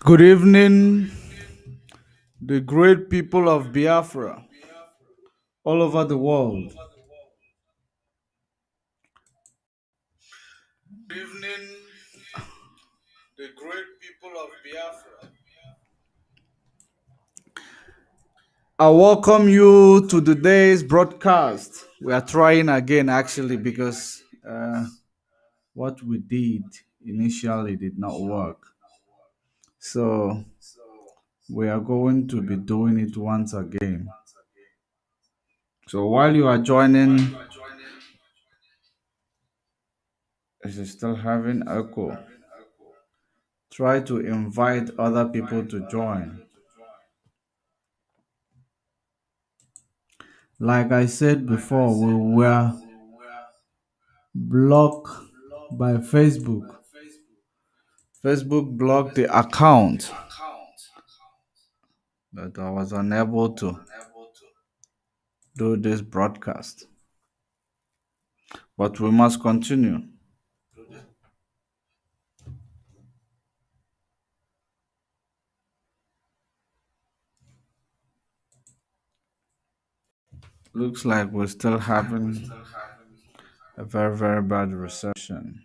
Good evening, the great people of Biafra all over the world. Good evening, the great people of Biafra. I welcome you to today's broadcast. We are trying again, actually, because what we did initially did not work. So we are going to be doing it once again. So while you are joining, it is still having echo. Try to invite other people to join. Like I said before, we were blocked by Facebook. Facebook blocked the account that I was unable to do this broadcast. But we must continue. Looks like we're still having a very, very bad reception.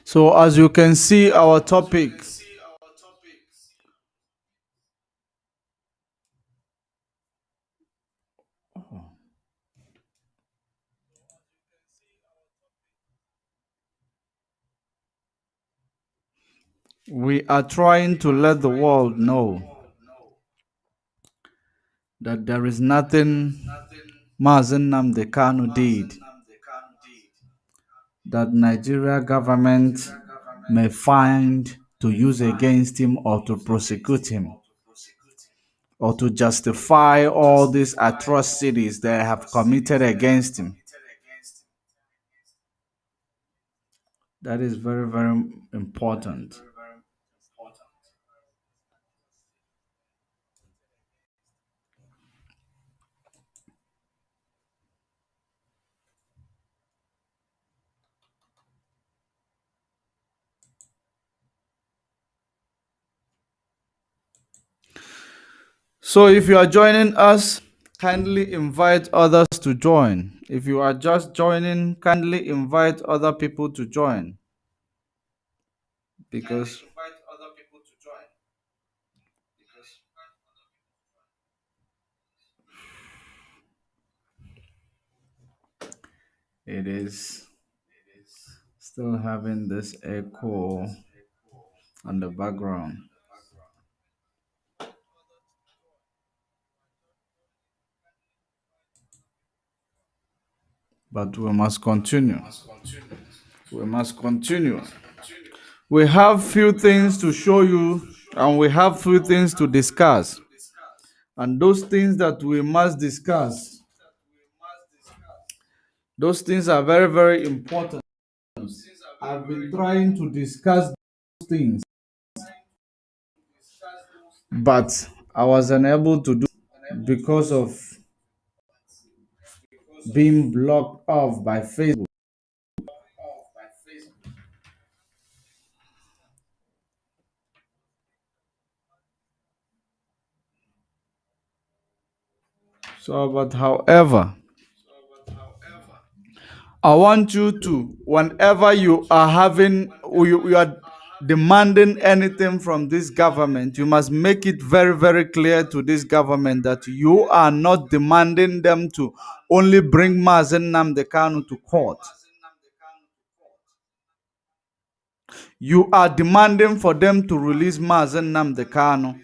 So, as you can see, our topic. We are trying to let the world know that there is nothing Mazen Nnamdi Kanu did that Nigeria government may find to use against him or to prosecute him or to justify all these atrocities they have committed against him. That is very, very important. So if you are joining us, kindly invite others to join. If you are just joining, kindly invite other people to join because it is still having this echo on the background. But we must continue. We must continue. We have few things to show you and we have few things to discuss. And those things that we must discuss, those things are very, very important. I've been trying to discuss those things, but I was unable to do because of being blocked off by Facebook. So, but however, I want you to, whenever you are you are demanding anything from this government, you must make it very, very clear to this government that you are not demanding them to only bring Mazen Nnamdi Kanu to court. You are demanding for them to release Mazen Nnamdi Kanu,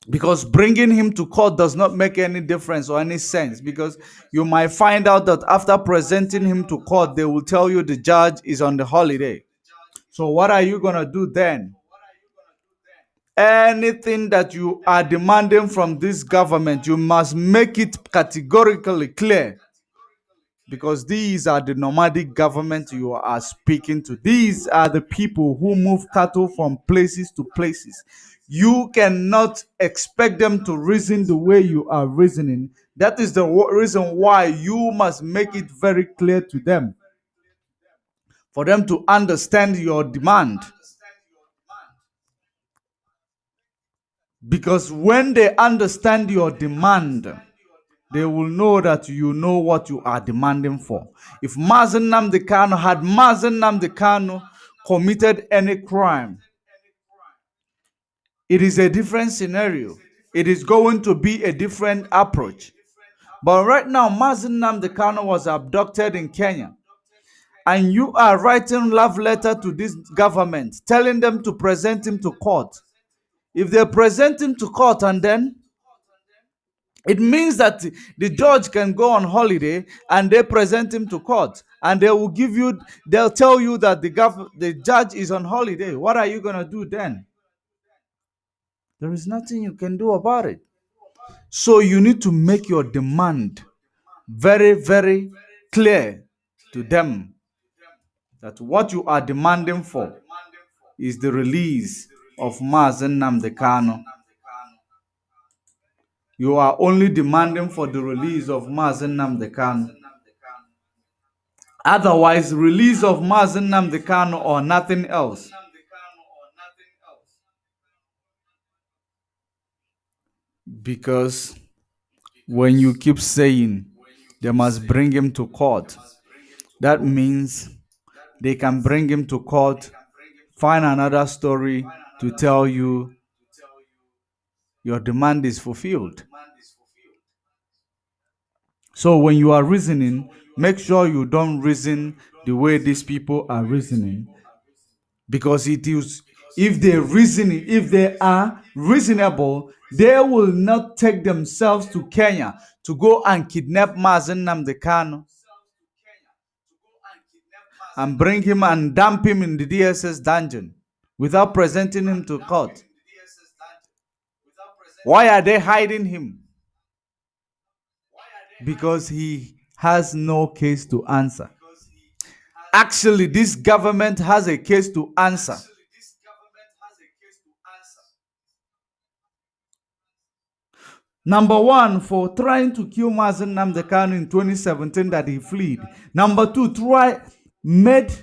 because bringing him to court does not make any difference or any sense, because you might find out that after presenting him to court, they will tell you the judge is on the holiday. So what are you going to do then? Anything that you are demanding from this government, you must make it categorically clear, because these are the nomadic government you are speaking to. These are the people who move cattle from places to places. You cannot expect them to reason the way you are reasoning. That is the reason why you must make it very clear to them, for them to understand your demand. Because when they understand your demand, they will know that you know what you are demanding for. If Mazen Nnamdi Kanu had Mazen Nnamdi Kanu committed any crime, it is a different scenario. It is going to be a different approach. But right now, Mazen Nnamdi Kanu was abducted in Kenya, and you are writing love letter to this government, telling them to present him to court. If they present him to court, and then it means that the judge can go on holiday and they present him to court, and they'll tell you that the judge is on holiday. What are you going to do then? There is nothing you can do about it. So you need to make your demand very, very clear to them, that what you are demanding for is the release of Mazen Nnamdi Kanu. You are only demanding for the release of Mazen Nnamdi Kanu. Otherwise, release of Mazen Nnamdi Kanu or nothing else. Because when you keep saying they must bring him to court, that means they can bring him to court, find another story to tell you your demand is fulfilled. So when you are reasoning, make sure you don't reason the way these people are reasoning. Because it is, if they are reasonable, they will not take themselves to Kenya to go and kidnap Mazen Nnamdi Kanu and bring him and dump him in the DSS dungeon without presenting him to court. Why are they hiding him? Because he has no case to answer. Actually, this government has a case to answer. Number one, for trying to kill Mazen Nnamdi Kanu in 2017 that he fled. Number two, made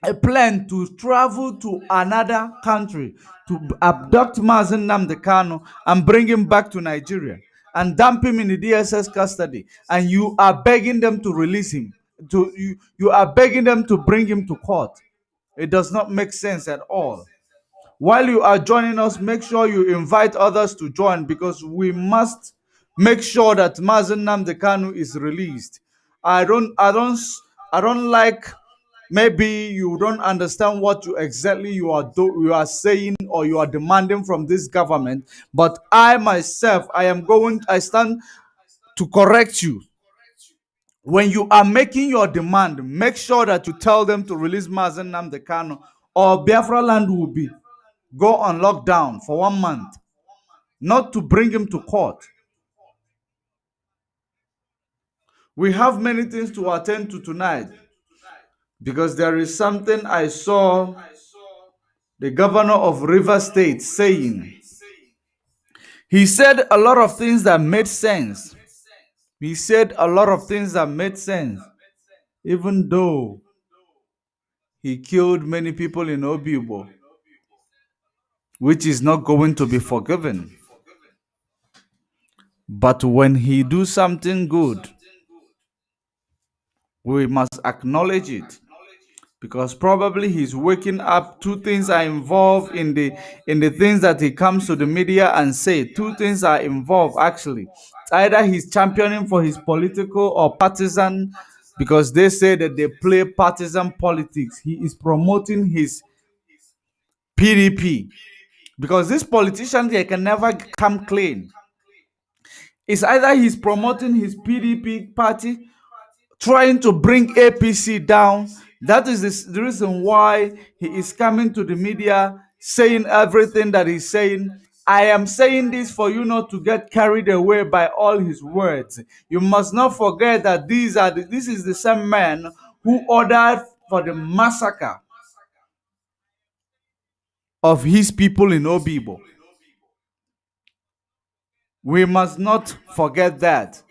a plan to travel to another country to abduct Mazen Nnamdi Kanu and bring him back to Nigeria and dump him in the DSS custody. And you are begging them to release him. You are begging them to bring him to court. It does not make sense at all. While you are joining us, make sure you invite others to join, because we must make sure that Mazen Nnamdi Kanu is released. I don't like, maybe you don't understand what you are saying or you are demanding from this government, but I myself, I stand to correct you. When you are making your demand, make sure that you tell them to release Mazen Nnamdi Kanu, or Biafra land will be go on lockdown for 1 month, not to bring him to court. We have many things to attend to tonight, because there is something I saw the governor of River State saying. He said a lot of things that made sense. He said a lot of things that made sense, even though he killed many people in Obibo, which is not going to be forgiven. But when he do something good, we must acknowledge it, because probably he's waking up. Two things are involved in the things that he comes to the media and say. Two things are involved actually. Either he's championing for his political or partisan, because they say that they play partisan politics. He is promoting his PDP, because this politician, they can never come clean. It's either he's promoting his PDP party, trying to bring APC down. That is the reason why he is coming to the media saying everything that he's saying. I am saying this for you not to get carried away by all his words. You must not forget that this is the same man who ordered for the massacre of his people in Obibo. We must not forget that,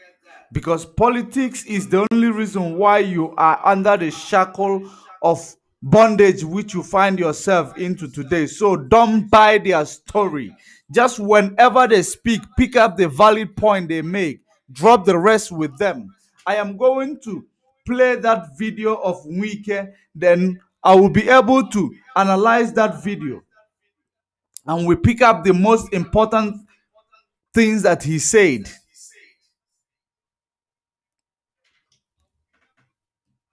because politics is the only reason why you are under the shackle of bondage which you find yourself into today. So don't buy their story. Just whenever they speak, pick up the valid point they make, drop the rest with them. I am going to play that video of Wike, then I will be able to analyze that video, and we pick up the most important things that he said.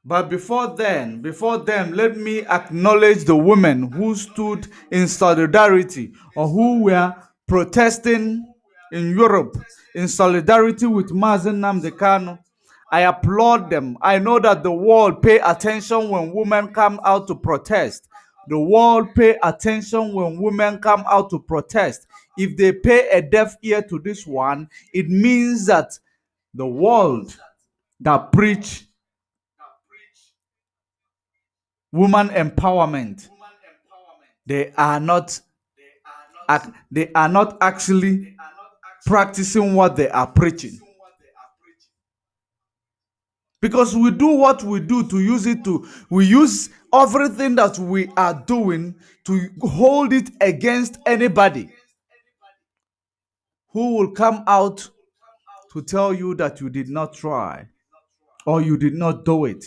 But before then, let me acknowledge the women who stood in solidarity or who were protesting in Europe in solidarity with Mazen Nnamdi Kanu. I applaud them. I know that the world pay attention when women come out to protest. The world pay attention when women come out to protest. If they pay a deaf ear to this one, it means that the world that preach woman empowerment, they are not they are not actually practicing what they are preaching, because we do what we do to use it to we use everything that we are doing to hold it against anybody who will come out to tell you that you did not try, or you did not do it,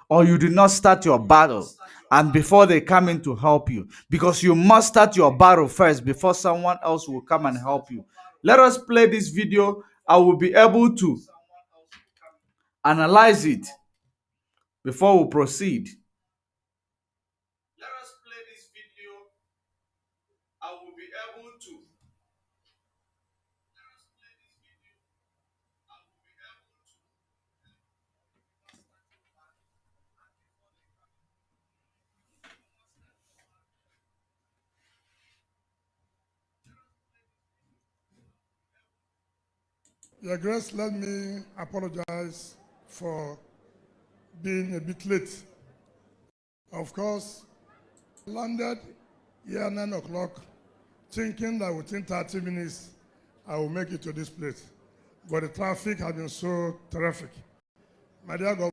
or you did not start your battle, and before they come in to help you, because you must start your battle first before someone else will come and help you. Let us play this video. I will be able to analyze it before we proceed. Let us play this video. I will be able to. Your Grace, let me apologize for being a bit late. Of course, landed here at 9 o'clock, thinking that within 30 minutes I will make it to this place. But the traffic has been so terrific. My dear God,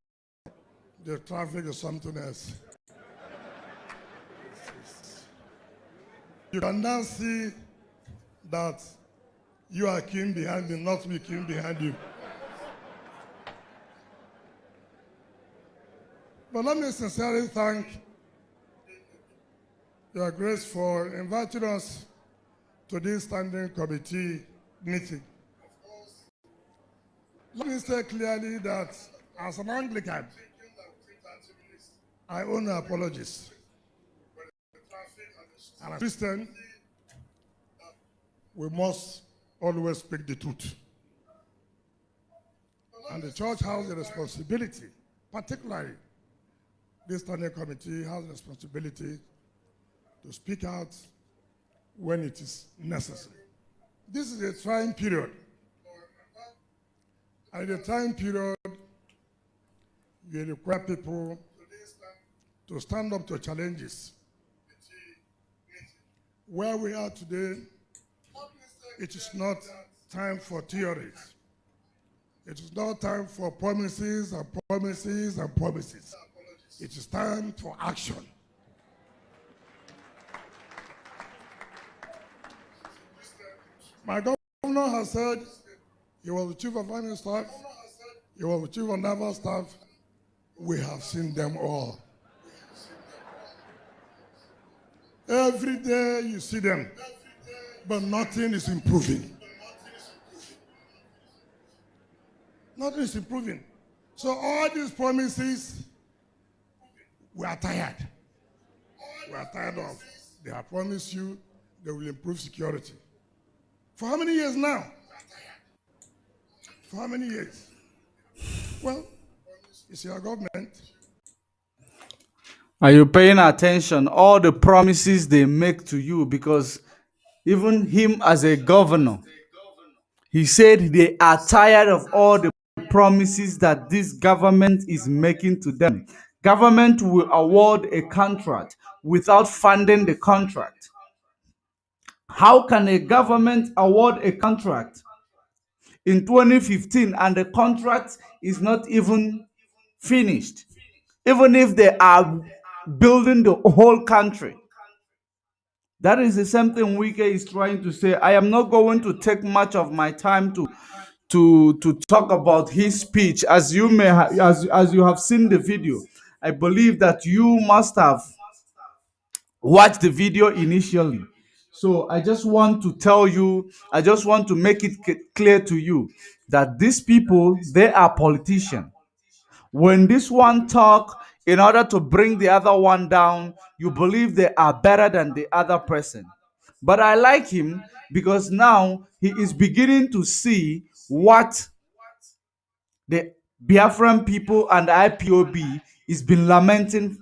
the traffic is something else. You can now see that you are king behind me, not me king behind you. But let me sincerely thank Your Grace for inviting us to this standing committee meeting. Let me say clearly that as an Anglican, I owe no apologies. And as a Christian, we must always speak the truth. And the church has a responsibility, particularly this standing committee has a responsibility to speak out when it is necessary. This is a trying period. And in a trying period, you require people to stand up to challenges. Where we are today, it is not time for theories. It is not time for promises and promises and promises. It is time for action. My governor has said He was the chief of army staff. He was the chief of naval staff. We have seen them all. Every day you see them, but nothing is improving. Nothing is improving. So all these promises, we are tired. We are tired of. They have promised you they will improve security. For how many years now? For how many years? Well, it's your government. Are you paying attention? All the promises they make to you, because even him as a governor, he said they are tired of all the promises that this government is making to them. Government will award a contract without funding the contract. How can a government award a contract in 2015 and the contract is not even finished? Even if they are building the whole country. That is the same thing Wike is trying to say. I am not going to take much of my time to talk about his speech. As you may as you have seen the video, I believe that you must have watched the video initially. So I just want to tell you, I just want to make it clear to you that these people, they are politicians. When this one talk in order to bring the other one down, you believe they are better than the other person. But I like him because now he is beginning to see what the Biafran people and IPOB is been lamenting.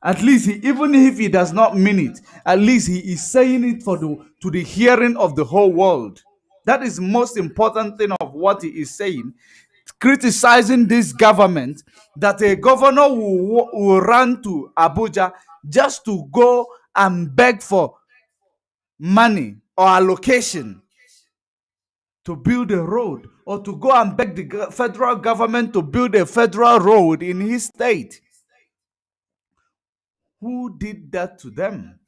At least he, even if he does not mean it, at least he is saying it for the to the hearing of the whole world. That is most important thing of what he is saying, criticizing this government, that a governor will run to Abuja just to go and beg for money or allocation to build a road, or to go and beg the federal government to build a federal road in his state. Who did that to them?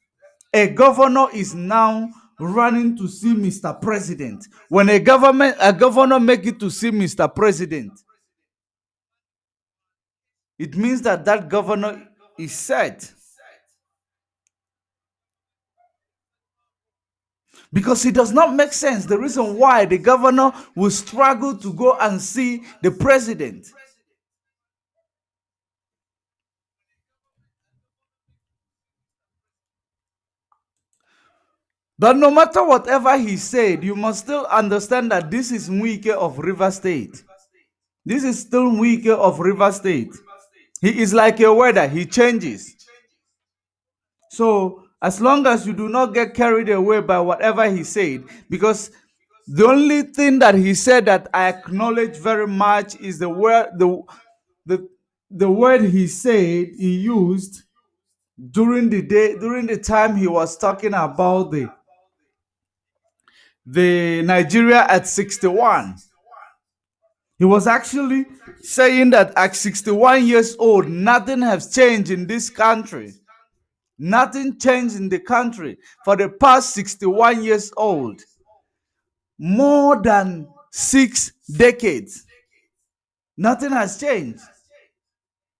A governor is now running to see Mr. President. When a governor make it to see Mr. President, it means that that governor is set. Because it does not make sense the reason why the governor will struggle to go and see the president. But no matter whatever he said, you must still understand that this is Nwike of River State. This is still Nwike of River State. He is like a weather, he changes. So as long as you do not get carried away by whatever he said, because the only thing that he said that I acknowledge very much is the word the word he said he used during the time he was talking about the Nigeria at 61. He was actually saying that at 61 years old, nothing has changed in this country. Nothing changed in the country for the past 61 years old. More than 6 decades. Nothing has changed.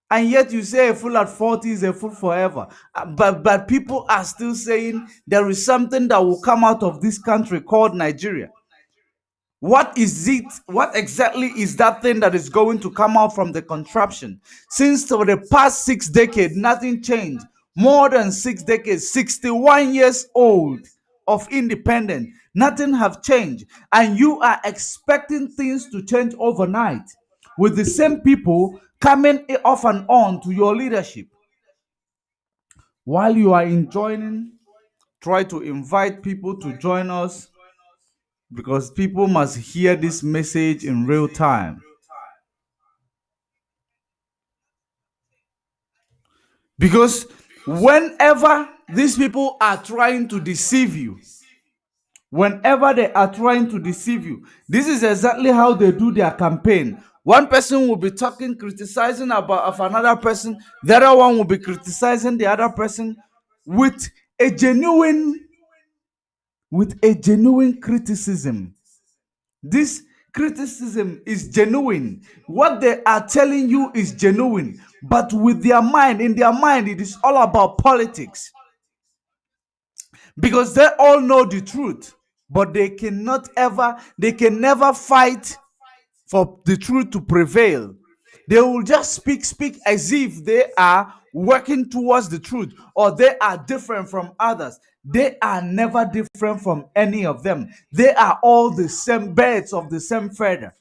And yet you say a fool at 40 is a fool forever. But people are still saying there is something that will come out of this country called Nigeria. What is it? What exactly is that thing that is going to come out from the contraption? Since for the past 6 decades, nothing changed. More than 6 decades, 61 years old of independence, nothing have changed. And you are expecting things to change overnight with the same people coming off and on to your leadership. While you are enjoying, try to invite people to join us, because people must hear this message in real time. Because whenever these people are trying to deceive you, whenever they are trying to deceive you, this is exactly how they do their campaign. One person will be talking, criticizing about of another person. The other one will be criticizing the other person with a genuine criticism. This criticism is genuine. What they are telling you is genuine. But with their mind, in their mind, it is all about politics. Because they all know the truth, but they can never fight for the truth to prevail. They will just speak as if they are working towards the truth or they are different from others. They are never different from any of them. They are all the same birds of the same feather.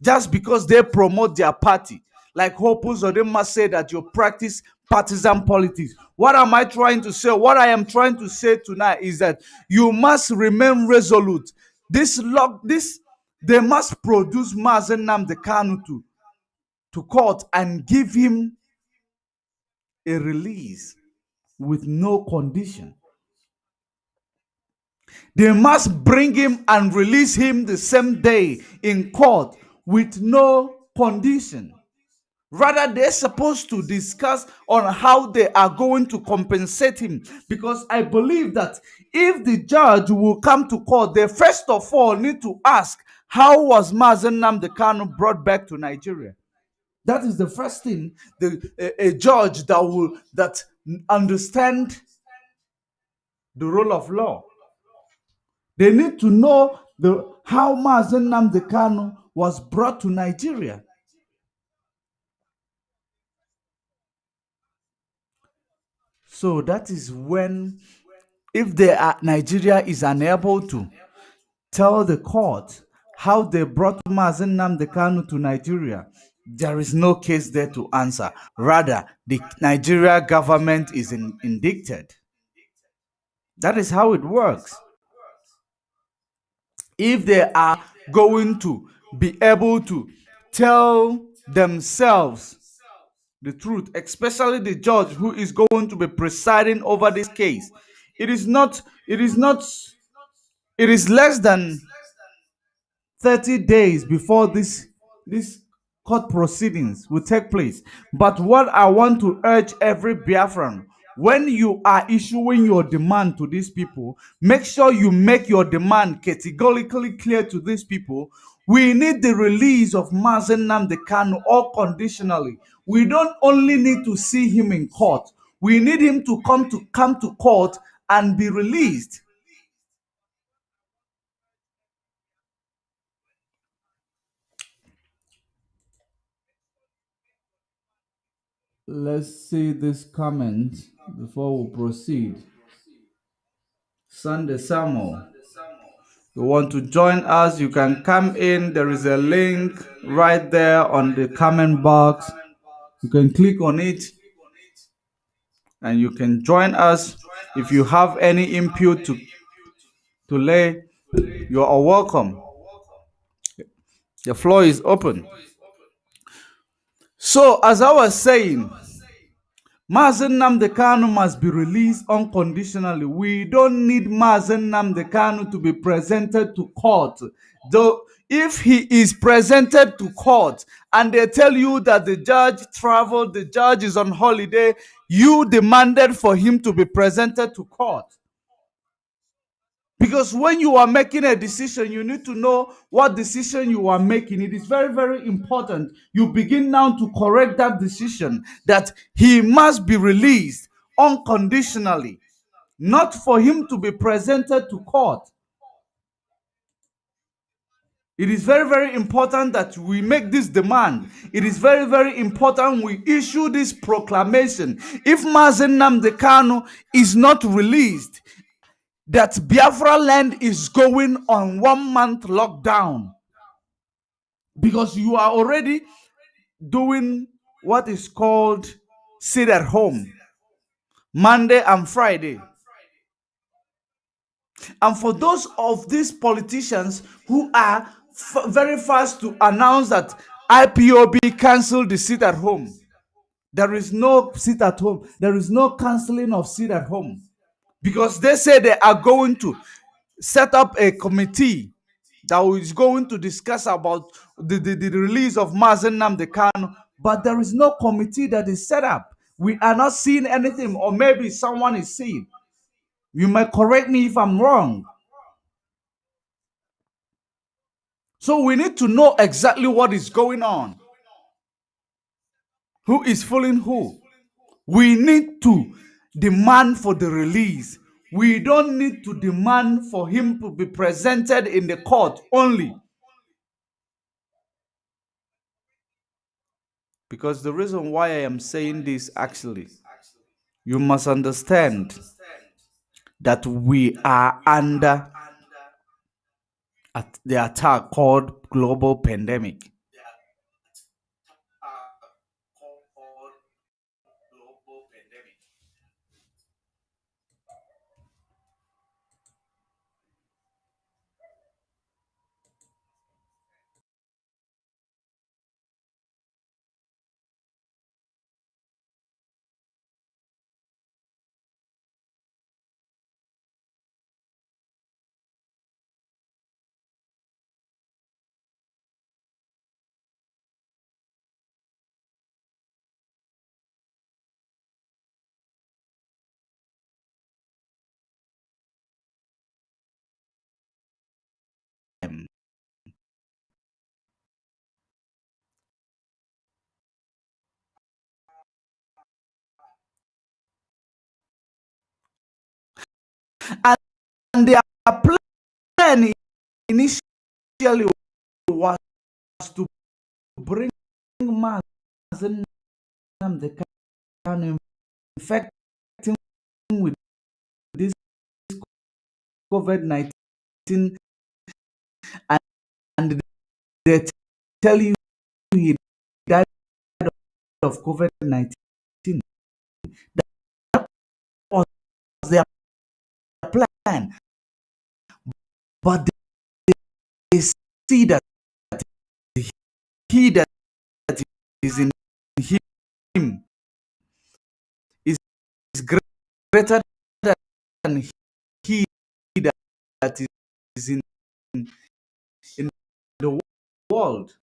Just because they promote their party. Like Hope Uzodinma say that you practice partisan politics. What am I trying to say? What I am trying to say tonight is that you must remain resolute. This they must produce Mazen Nnamdi Kanu to court and give him a release with no condition. They must bring him and release him the same day in court with no condition. Rather, they're supposed to discuss on how they are going to compensate him. Because I believe that if the judge will come to court, they first of all need to ask, how was Mazen Nnamdi Kanu brought back to Nigeria? That is the first thing a judge that understand the rule of law. They need to know how Mazen Nnamdi Kanu was brought to Nigeria. So that is when, if Nigeria is unable to tell the court how they brought Mazen Nnamdi Kanu to Nigeria, there is no case there to answer. Rather, the Nigeria government is indicted. That is how it works. If they are going to be able to tell themselves the truth, especially the judge who is going to be presiding over this case, it is less than 30 days before this court proceedings will take place. But what I want to urge every Biafran, when you are issuing your demand to these people, make sure you make your demand categorically clear to these people. We need the release of Mazen Nnamdi Kanu unconditionally. We don't only need to see him in court. We need him to come to court and be released. Let's see this comment before we proceed. Sunday Samuel, you want to join us, you can come in. There is a link right there on the comment box. You can click on it and you can join us. If you have any input to lay, you are welcome. The floor is open. So, as I was saying, Mazen Nnamdi Kanu must be released unconditionally. We don't need Mazen Nnamdi Kanu to be presented to court. Though, if he is presented to court and they tell you that the judge traveled, the judge is on holiday, you demanded for him to be presented to court. Because when you are making a decision, you need to know what decision you are making. It is very, very important. You begin now to correct that decision that he must be released unconditionally, not for him to be presented to court. It is very, very important that we make this demand. It is very, very important we issue this proclamation. If Mazen Nnamdi Kanu is not released, that Biafra land is going on 1 month lockdown, because you are already doing what is called sit at home Monday and Friday. And for those of these politicians who are very fast to announce that IPOB canceled the sit at home, there is no sit at home. There is no canceling of sit at home, because they say they are going to set up a committee that is going to discuss about the release of Mazen Nnamdi Kanu, but there is no committee that is set up. We are not seeing anything, or maybe someone is seeing. You might correct me if I'm wrong. So we need to know exactly what is going on. Who is fooling who? We need to demand for the release. We don't need to demand for him to be presented in the court only. Because the reason why I am saying this actually, you must understand that we are under the attack called global pandemic. And their plan initially was to bring Mazen Nnamdi Kanu, infect him with this COVID-19, and they tell you he died of COVID-19. That was their plan. But they see that he that is in him is greater than he that is in the world.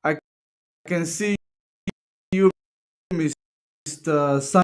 I can see you, Mr. Samo.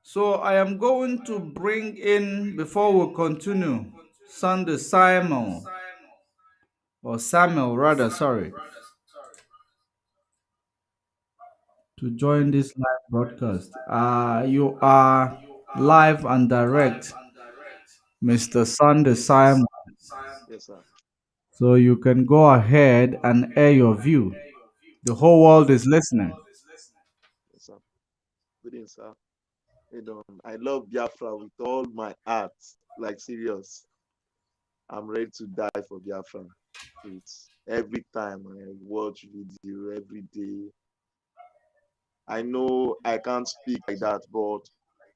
So I am going to bring in, before we continue, Sunday Simon, or Samuel rather, sorry, to join this live broadcast. You are live and direct, Mr. Sunday Simon. Yes, sir. So you can go ahead and air your view. The whole world is listening. Yes, sir. Good evening, sir. I love Biafra with all my heart. Like serious. I'm ready to die for Biafra. It's every time I watch video every day. I know I can't speak like that, but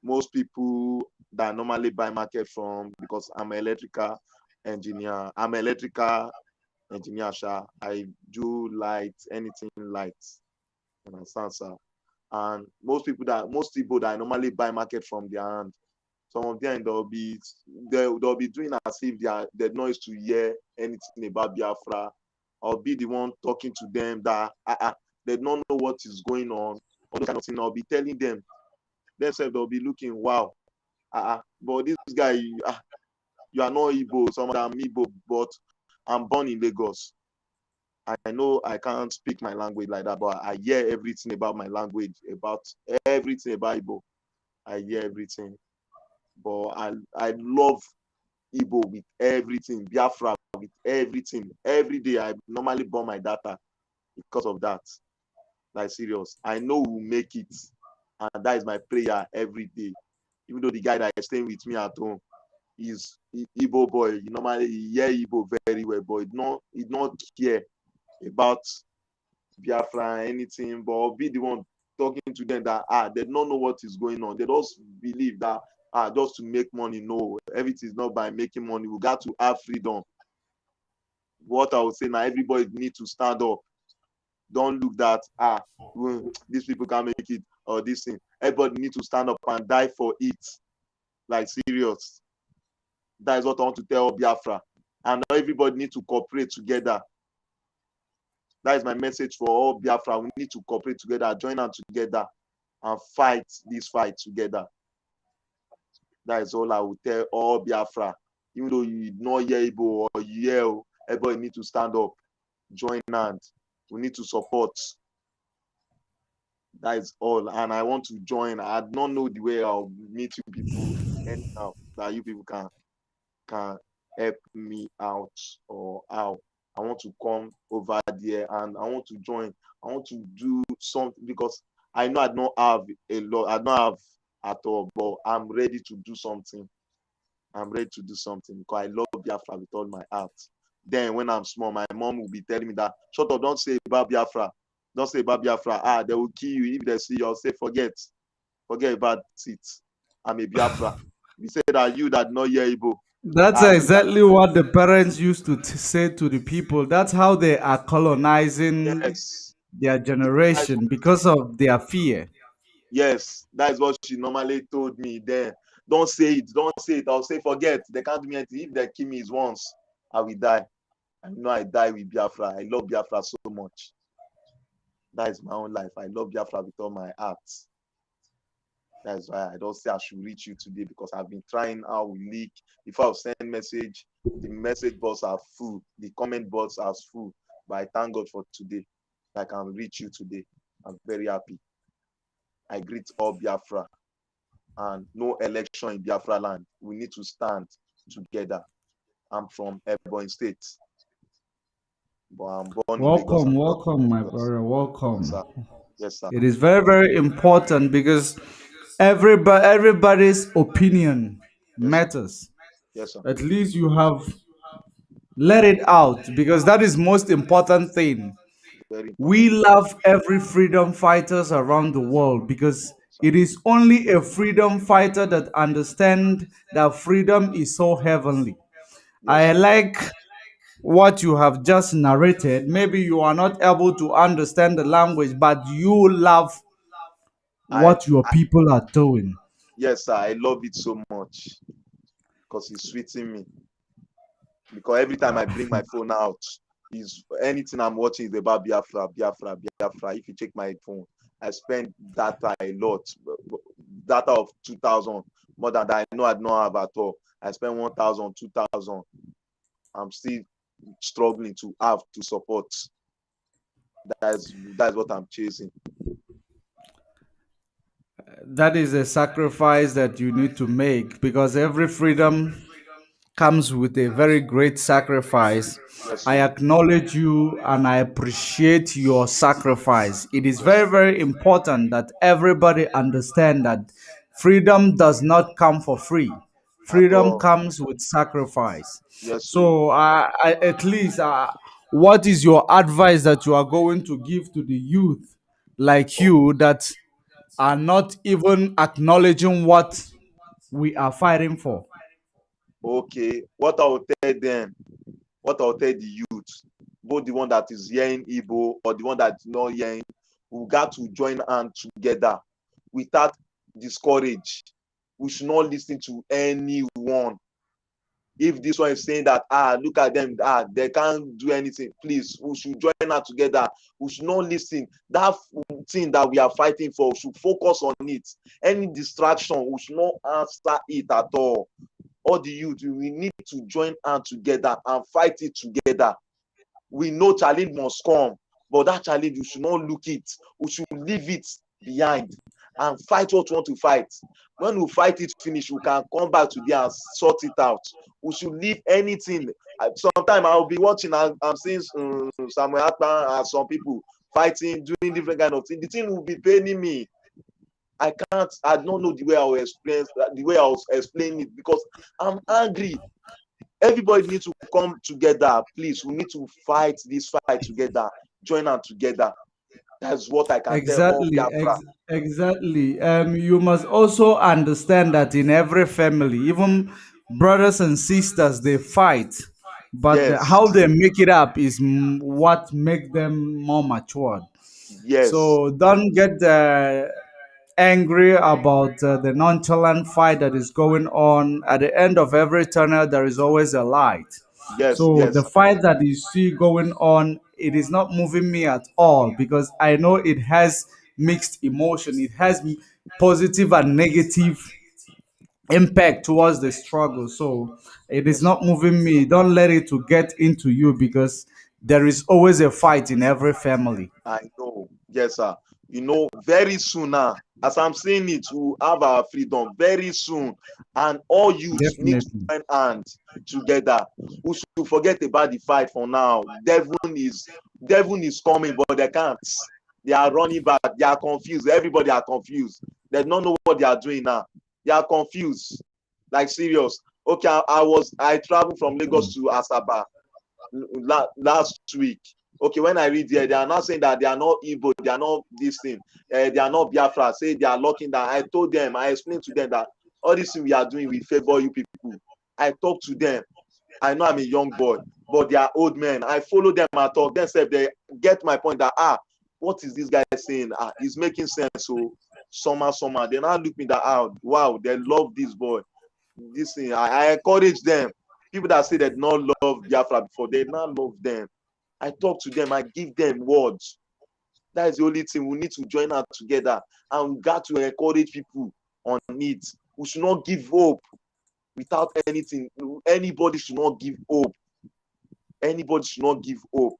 most people that normally buy market from, because I'm an electrical engineer. I'm an electrical engineer, sha. I do light, anything light. Understand, sir? And most people that I normally buy market from their hand, some of them they'll be doing as if they don't used to hear anything about Biafra. I'll be the one talking to them that they don't know what is going on. All those kind of things. I'll be telling them themselves. They'll be looking, wow, but this guy, you are not Igbo. Some of them are Igbo, but I'm born in Lagos. I know I can't speak my language like that, but I hear everything about my language, about everything about Igbo. I hear everything. But I love Igbo with everything, Biafra with everything. Every day I normally burn my data because of that. Like serious. I know we'll make it. And that is my prayer every day. Even though the guy that is staying with me at home is Igbo boy, he normally hear Igbo very well, but he not care about Biafra anything, but be the one talking to them that they don't know what is going on. They just believe that just to make money. No, everything is not by making money. We got to have freedom. What I would say now, everybody need to stand up. Don't look that these people can't make it or this thing. Everybody need to stand up and die for it. Like serious. That is what I want to tell Biafra. And everybody need to cooperate together. That is my message for all Biafra. We need to cooperate together, join hands together, and fight this fight together. That is all I will tell all Biafra. Even though you not hear Igbo or you hear, everybody need to stand up, join hands. We need to support. That is all. And I want to join. I don't know the way I'll meet you people anyhow that you people can help me out or how. I want to come over there and I want to join. I want to do something because I know I don't have a lot. I don't have at all, but I'm ready to do something. I'm ready to do something because I love Biafra with all my heart. Then when I'm small, my mom will be telling me that, shut up, don't say about Biafra. Don't say about Biafra. They will kill you. If they see you, I'll say, forget about it. I'm a Biafra. We say that you that know hear Igbo. That's You that, exactly what the parents used to say to the people. That's how they are colonizing yes. their That is generation because of their fear. Yes, that is what she normally told me then. Don't say it, don't say it. I'll say, forget. They can't do me anything. If they kill me once, I will die. I know I die with Biafra. I love Biafra so much. That is my own life. I love Biafra with all my heart. That is why I don't say I should reach you today because I've been trying how we leak. If I send message, the message box are full, the comment box are full. But I thank God for today. I can reach you today. I'm very happy. I greet all Biafra and no election in Biafra land. We need to stand together. I'm from Ebonyi State, but I'm born in Lagos Welcome, and brought up welcome, in my Lagos. brother. Yes, Welcome. sir. Yes, sir. It is very, very important because everybody's opinion Yes, sir. matters. Yes, sir. At least you have let it out because that is most important thing. Very We important. love every freedom fighters around the world because Sir. it is only a freedom fighter that understand that freedom is so heavenly. Yes, I sir. like what you have just narrated. Maybe you are not able to understand the language, but you love I, what your I people are doing. yes, sir. I love it so much because it's sweeting me. Because every time I bring my phone out, is anything I'm watching is about Biafra, Biafra, Biafra. If you check my phone, I spend data a lot, data of 2,000 more than that. I know I don't have at all. I spend 1,000, 2,000. I'm still struggling to have to support. That's what I'm chasing. That is a sacrifice that you need to make because every freedom comes with a very great sacrifice. Yes, I sir. acknowledge you and I appreciate your sacrifice. It is Yes, very, very important that everybody understand that freedom does not come for free. at Freedom all. comes with sacrifice. Yes, so So, at least, what is your advice that you are going to give to the youth like you that are not even acknowledging what we are fighting for? okay. What I'll tell the youth, both the one that is hearing Igbo or the one that is not hearing, we got to join hands together without discourage. We should not listen to anyone. If this one is saying that, look at them, they can't do anything, please, we should join hands together. We should not listen. That thing that we are fighting for, we should focus on it. Any distraction, we should not answer it at all the youth, we need to join hands together and fight it together. We know challenge must come, but that challenge we should not look it. We should leave it behind and fight what we want to fight. When we fight it finish, we can come back to there and sort it out. We should leave anything. Sometimes I'll be watching and I'm seeing Samuel Atman and some people fighting, doing different kind of things. The thing will be paining me. I don't know the way I will explain the way I was explaining it because I'm angry. Everybody needs to come together. Please, we need to fight this fight together, join them together. That's what I can tell all Exactly, Biafra. exactly. You must also understand that in every family, even brothers and sisters, they fight, but Yes, how they make it up is what make them more matured. yes, So don't get angry about the nonchalant fight that is going on. At the end of every tunnel, there is always a light. yes, So the yes, fight that you see going on, it is not moving me at all because I know it has mixed emotion. It has positive and negative impact towards the struggle. So it is yes. not moving me. Don't let it to get into you because there is always a fight in every family. I know. Yes, sir. Very soon now, as I'm saying it, we'll have our freedom very soon. And all youths need to Definitely. join hands together. We should forget about the fight for now. Devil is coming, but they can't. They are running back. They are confused. Everybody are confused. They don't know what they are doing now. They are confused. Like serious. Okay, I traveled from Lagos to Asaba last week. Okay, when I read here, they are not saying that they are not Igbo, they are not this thing, they are not Biafra, say they are locking down. I told them, I explained to them that all this thing we are doing, we favor you people. I talked to them. I know I'm a young boy, but they are old men. I follow them and talk. Then say they get my point that what is this guy saying? He's making sense. So somehow, they now look me that wow, they love this boy. This thing, I encourage them. People that say they did not love Biafra before, they now love them. I talk to them, I give them words. That is the only thing. We need to join out together and we got to encourage people on it. We should not give hope without anything. Anybody should not give hope. Anybody should not give hope.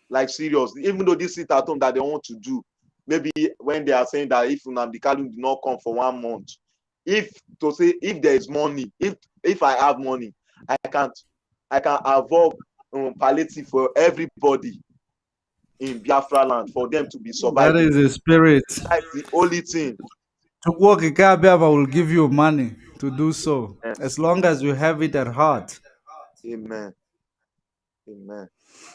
Like seriously, even though this sit at home that they want to do, maybe when they are saying that if Nnamdi Kanu did not come for 1 month, if there is money, if I have money, I can't I can avoid palliative for everybody in Biafra land for them to be That surviving. is the spirit. That's the only thing. Chukwu Kikabiaba will give you money to do so, Yes. as long as you have it at heart. Amen. Amen.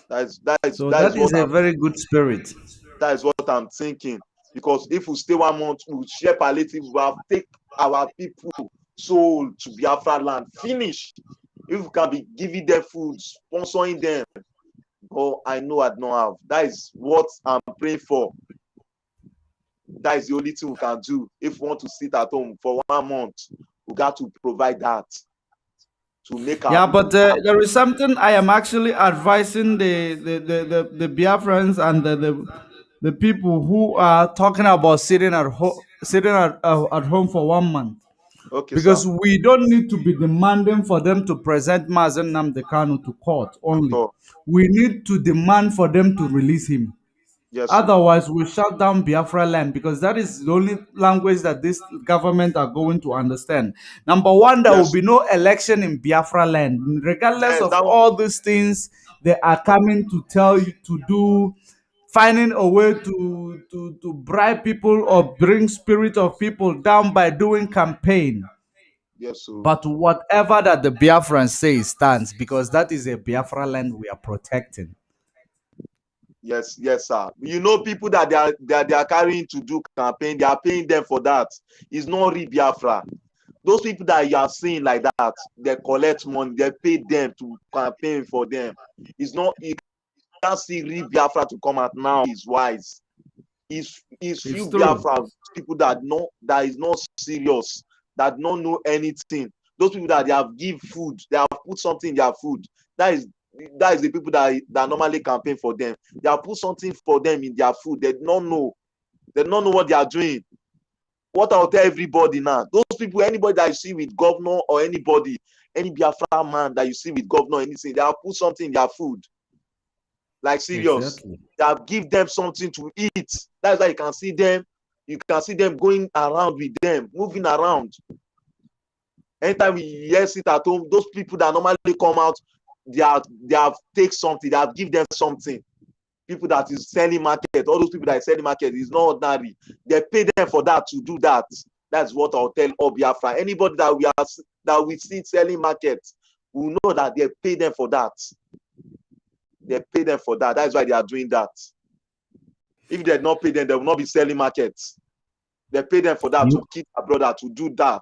That's that is So that that is what is a I'm very good spirit. that is what I'm thinking. Because if we stay 1 month, we share palliative, we have take our people soul to Biafra land. Finish. If we can be giving them food, sponsoring them. But I know I don't have. That is what I'm praying for. That is the only thing we can do. If we want to sit at home for 1 month, we got to provide that to make our Yeah, people but there is something I am actually advising the Biafrans and the people who are talking about sitting at home for 1 month. okay, sir. Because we don't need to be demanding for them to present Mazen Nnamdi Kanu to court At only. all. We need to demand for them to release him. Yes, sir. Otherwise, we shut down Biafra land because that is the only language that this government are going to understand. Number one, there will Yes. be no election in Biafra land, regardless Yes, of that one. all these things they are coming to tell you to do, finding a way to bribe people or bring spirit of people down by doing campaign. Yes, so But whatever that the Biafran says stands because that is a Biafra land we are protecting. yes, sir. People that they are carrying to do campaign, they are paying them for that. It's not real Biafra. Those people that you are seeing like that, they collect money, they pay them to campaign for them. It's not you can't see real Biafra to come out now. Is wise. Is It's few true. Biafra people that is not serious, that don't know anything. Those people that they have give food, they have put something in their food. That is that is the people that normally campaign for them. They have put something for them in their food. They don't know. They don't know what they are doing. What I'll tell everybody now, those people, anybody that you see with governor or anybody, any Biafra man that you see with governor, anything, they have put something in their food. Like serious. Exactly. They have give them something to eat. That's why you can see them. You can see them going around with them, moving around. Anytime we hear sit at home, those people that normally come out, they have take something, they have give them something. people that is selling market, all those people that is selling market is not ordinary. They pay them for that to do that. That's what I'll tell all Biafra. Anybody that we see selling market, we know that they pay them for that. They pay them for that. That's why they are doing that. If they did not pay them, they will not be selling markets. They pay them for that to keep a brother to do that.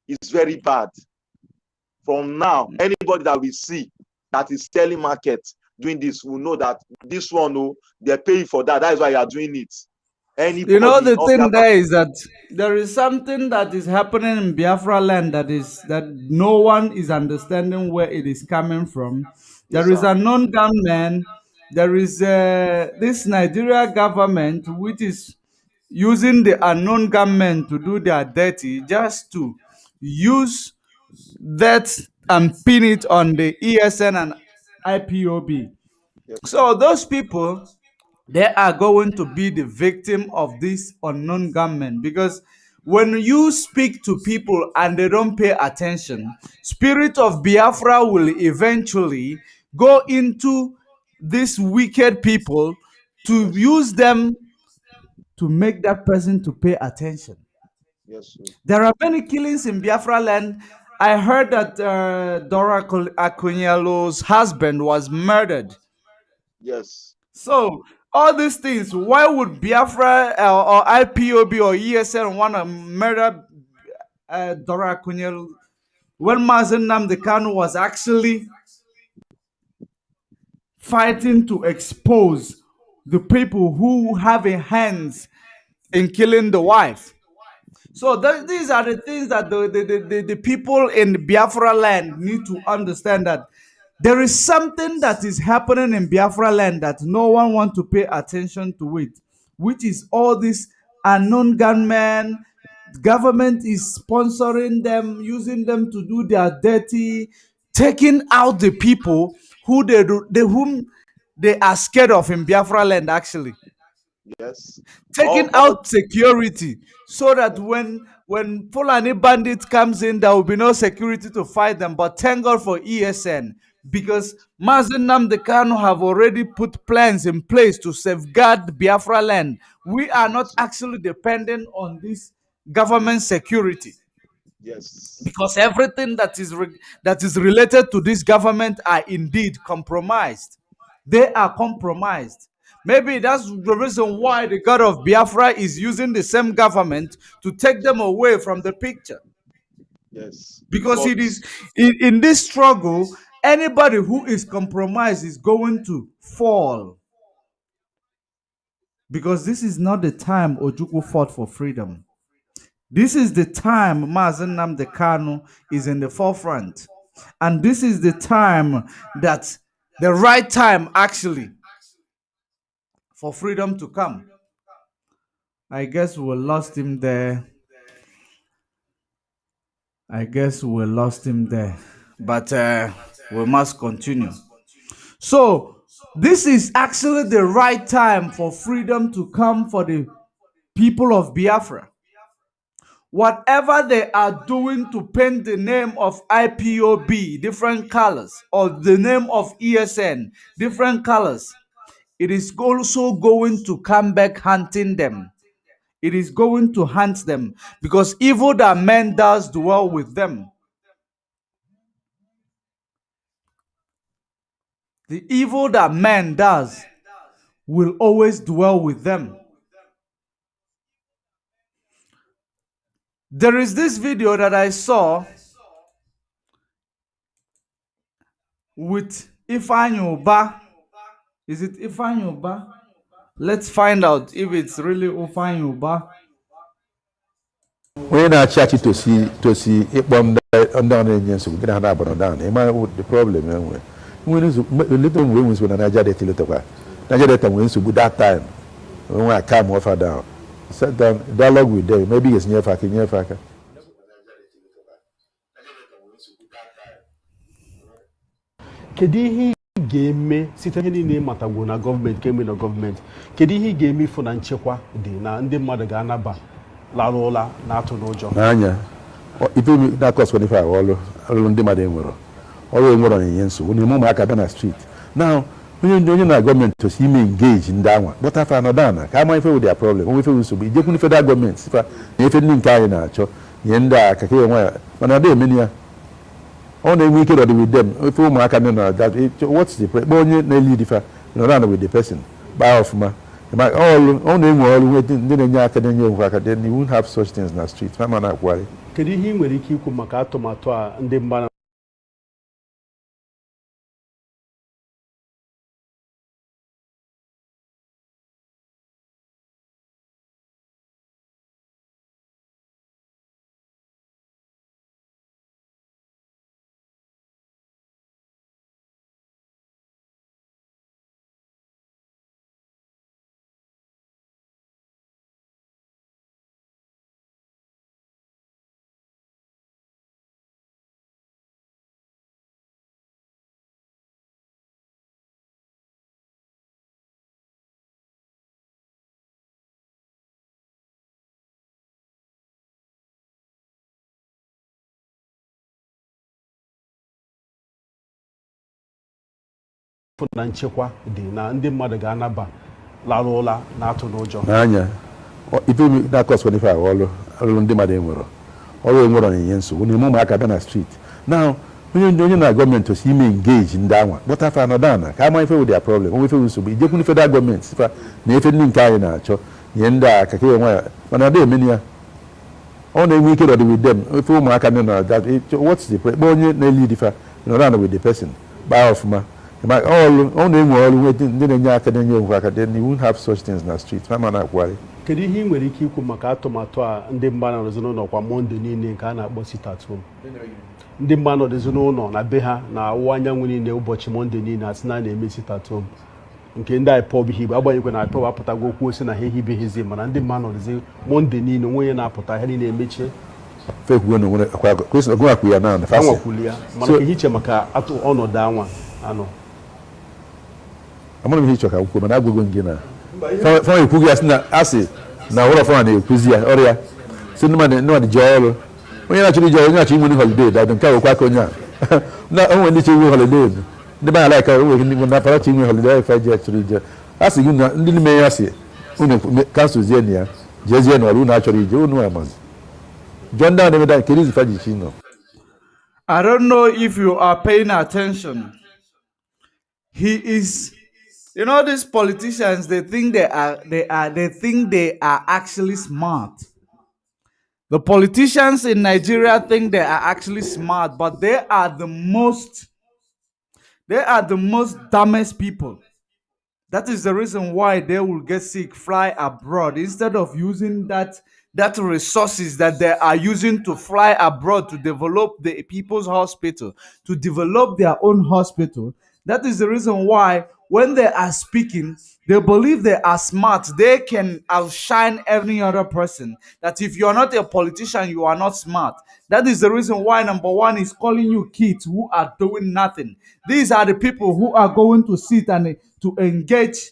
It's very bad. From now, anybody that we see that is selling market doing this will know that this one, oh, they're paying for that. That is why you are doing it. Anybody, You know, the thing there is that there is something that is happening in Biafra land that no one is understanding where it is coming from. Yes, There is sir. a non-gunman. There is this Nigeria government which is using the unknown gunmen to do their dirty, just to use that and pin it on the ESN and IPOB. Yes, sir. So those people, they are going to be the victim of this unknown gunmen, because when you speak to people and they don't pay attention, spirit of Biafra will eventually go into these wicked people to Yes, use them to make that person to pay attention. yes, sir. There are many killings in Biafra land. I heard that Dora Akunyalo's husband was murdered. Yes, So all these things, why would Biafra or IPOB or ESN want to murder Dora Akunyalo when Mazen Nnamdi Kanu was actually fighting to expose the people who have a hands in killing the wife? So these are the things that the people in Biafra land need to understand, that there is something that is happening in Biafra land that no one wants to pay attention to it, which is all this unknown gunmen. Government is sponsoring them, using them to do their dirty, taking out the people whom they are scared of in Biafra land actually, yes. taking All out security, so that when Fulani bandits comes in, there will be no security to fight them. But thank God for ESN, because Mazen Nnamdi Kanu have already put plans in place to safeguard Biafra land. We are not yes, actually dependent on this government security, yes, because everything that is related to this government are indeed compromised. They are compromised. Maybe that's the reason why the God of Biafra is using the same government to take them away from the picture. yes. Because But it is in this struggle, anybody who is compromised is going to fall. Because this is not the time Ojukwu fought for freedom. This is the time Mazen Nnamdi Kanu is in the forefront. And this is the time that the right time actually for freedom to come. I guess we lost him there. But we must continue. So, this is actually the right time for freedom to come for the people of Biafra. Whatever they are doing to paint the name of IPOB different colors, or the name of ESN different colors, it is also going to come back hunting them. It is going to hunt them, because evil that man does dwell with them. The evil that man does will always dwell with them. There is this video that I saw with Ifeanyi Uba. Is it Ifeanyi Uba? Let's find out if it's really Ifeanyi Uba. When I chat to see it bomb down in Jensen, get an abandon down. Am I the problem? When is little wings when I got it to little while. Nigeria wins to good that time. When I come offer down. Sit down, dialogue with them. Maybe it's near Faka, near Faka. Kedu ihe ị ga-eme site ihe niile matagwo na gọọmenti kemgbe na gọọmenti, kedu ihe ị ga-eme ifụ na nchekwa dị na ndị mmadụ ga-anaba lara ụla na-atụ n'ụjọ n'anya ife na-akọs 25 ọrụ ndị mmadụ enwere ọrụ enwere onyinye nsogbu n'ime ụmụaka bịa na street now onye na gọọmenti osi ime engage ndị anwa kpọtafa anọdana ka ama ife wụ their problem onwe ife wụ nsogbu ijekwunu federal gọọmenti sifa na ife ndị nke anyị na-achọ nye ndị a ka ke nwa ya mana ọ dị emeni ya ọ na-enwe ike nọdụ with them ife ụmụaka nọ na that what's the kpọ onye na-eli difa nọdana with the person gbaa ọfụma ọrụ ọ na-enwe ọrụ ndị na-enye aka na-enye onwe aka then you won't have such things na street ma na-akwụgharị. kedu ihe ị nwere ike ikwu maka atụmatụ a ndị mba na nchekwa dị na ndị mmadụ ga-anaba lara ụla na-atụ n'ụjọ n'anya ife na-akọsịkwa ife ahụ ọrụ ndị mmadụ enwere ọrụ enwere na-enye nsogbu n'ime ụmụaka bịa na street na onye na gọọmenti osi ime engage ndị anwa kpọtafa anọdana ka ama ife wụ their problem onwe ife wụ nsogbu ijekwunu federal gọọmenti sifa na ife ndị nke anyị na-achọ nye ndị a ka ke nwa ya mana ọ dị emeni ya ọ na-enwe ike nọdụ with them ife ụmụaka nọ na that what's the kpọ onye na-eli difa nọdana with the person gbaa ọfụma ọ na-enwe ọrụ ndị na-enye aka na-enye onwe aka then you won't have such things na street ma na-akwụgharị. kedu ihe ị nwere ike ikwu maka atụmatụ a ndị mba nọdụzi n'ụlọ kwa monde niile nke a na-akpọ sit at home ndị mba nọdụzi n'ụlọ na be ha na ọwụwa anyanwụ niile ụbọchị monde niile asị na na-eme sit at home nke ndị IPOB hibe agbanyekwa na IPOB apụtago okwu osi na ha ehibeghịzi mana ndị mba nọdụzi monde niile onwe ya na-apụta ha niile emechie fekwugonakwu ya na anwakwuli ya mana ihe iche maka ọnọdụ anwa anọ amara m ihe ịchọ ka akwụkwọ mana agwụgo gị na fama ekwughị ya sị na asị na ụlọ fama na-ekwuzi ya ọrịa si ndị mmadụ ji ọrụ onye na-achọrọ ije onye na-achọ inwe holiday dadụ nke awekwa aka onye a na onwe ndị chọ inwe holiday ndị be ala ka onwe ndị na parachi inwe holiday fa ji achọrọ ije a sị gị na ndị n'ime ya sị unu kansụl na ya jezie na ọrụ unu achọrọ ije unu amazi jụọ ndị ahụ na-emeda nke rizi fa ji chi nọ. I don't know if you are paying attention. He is, you know, these politicians, they think they are actually smart. The politicians in Nigeria think they are actually smart, but they are the most dumbest people. That is the reason why they will get sick, fly abroad instead of using that resources that they are using to fly abroad to develop the people's hospital, to develop their own hospital. That is the reason why when they are speaking, they believe they are smart. They can outshine any other person. That if you are not a politician, you are not smart. That is the reason why number one is calling you kids who are doing nothing. These are the people who are going to sit and to engage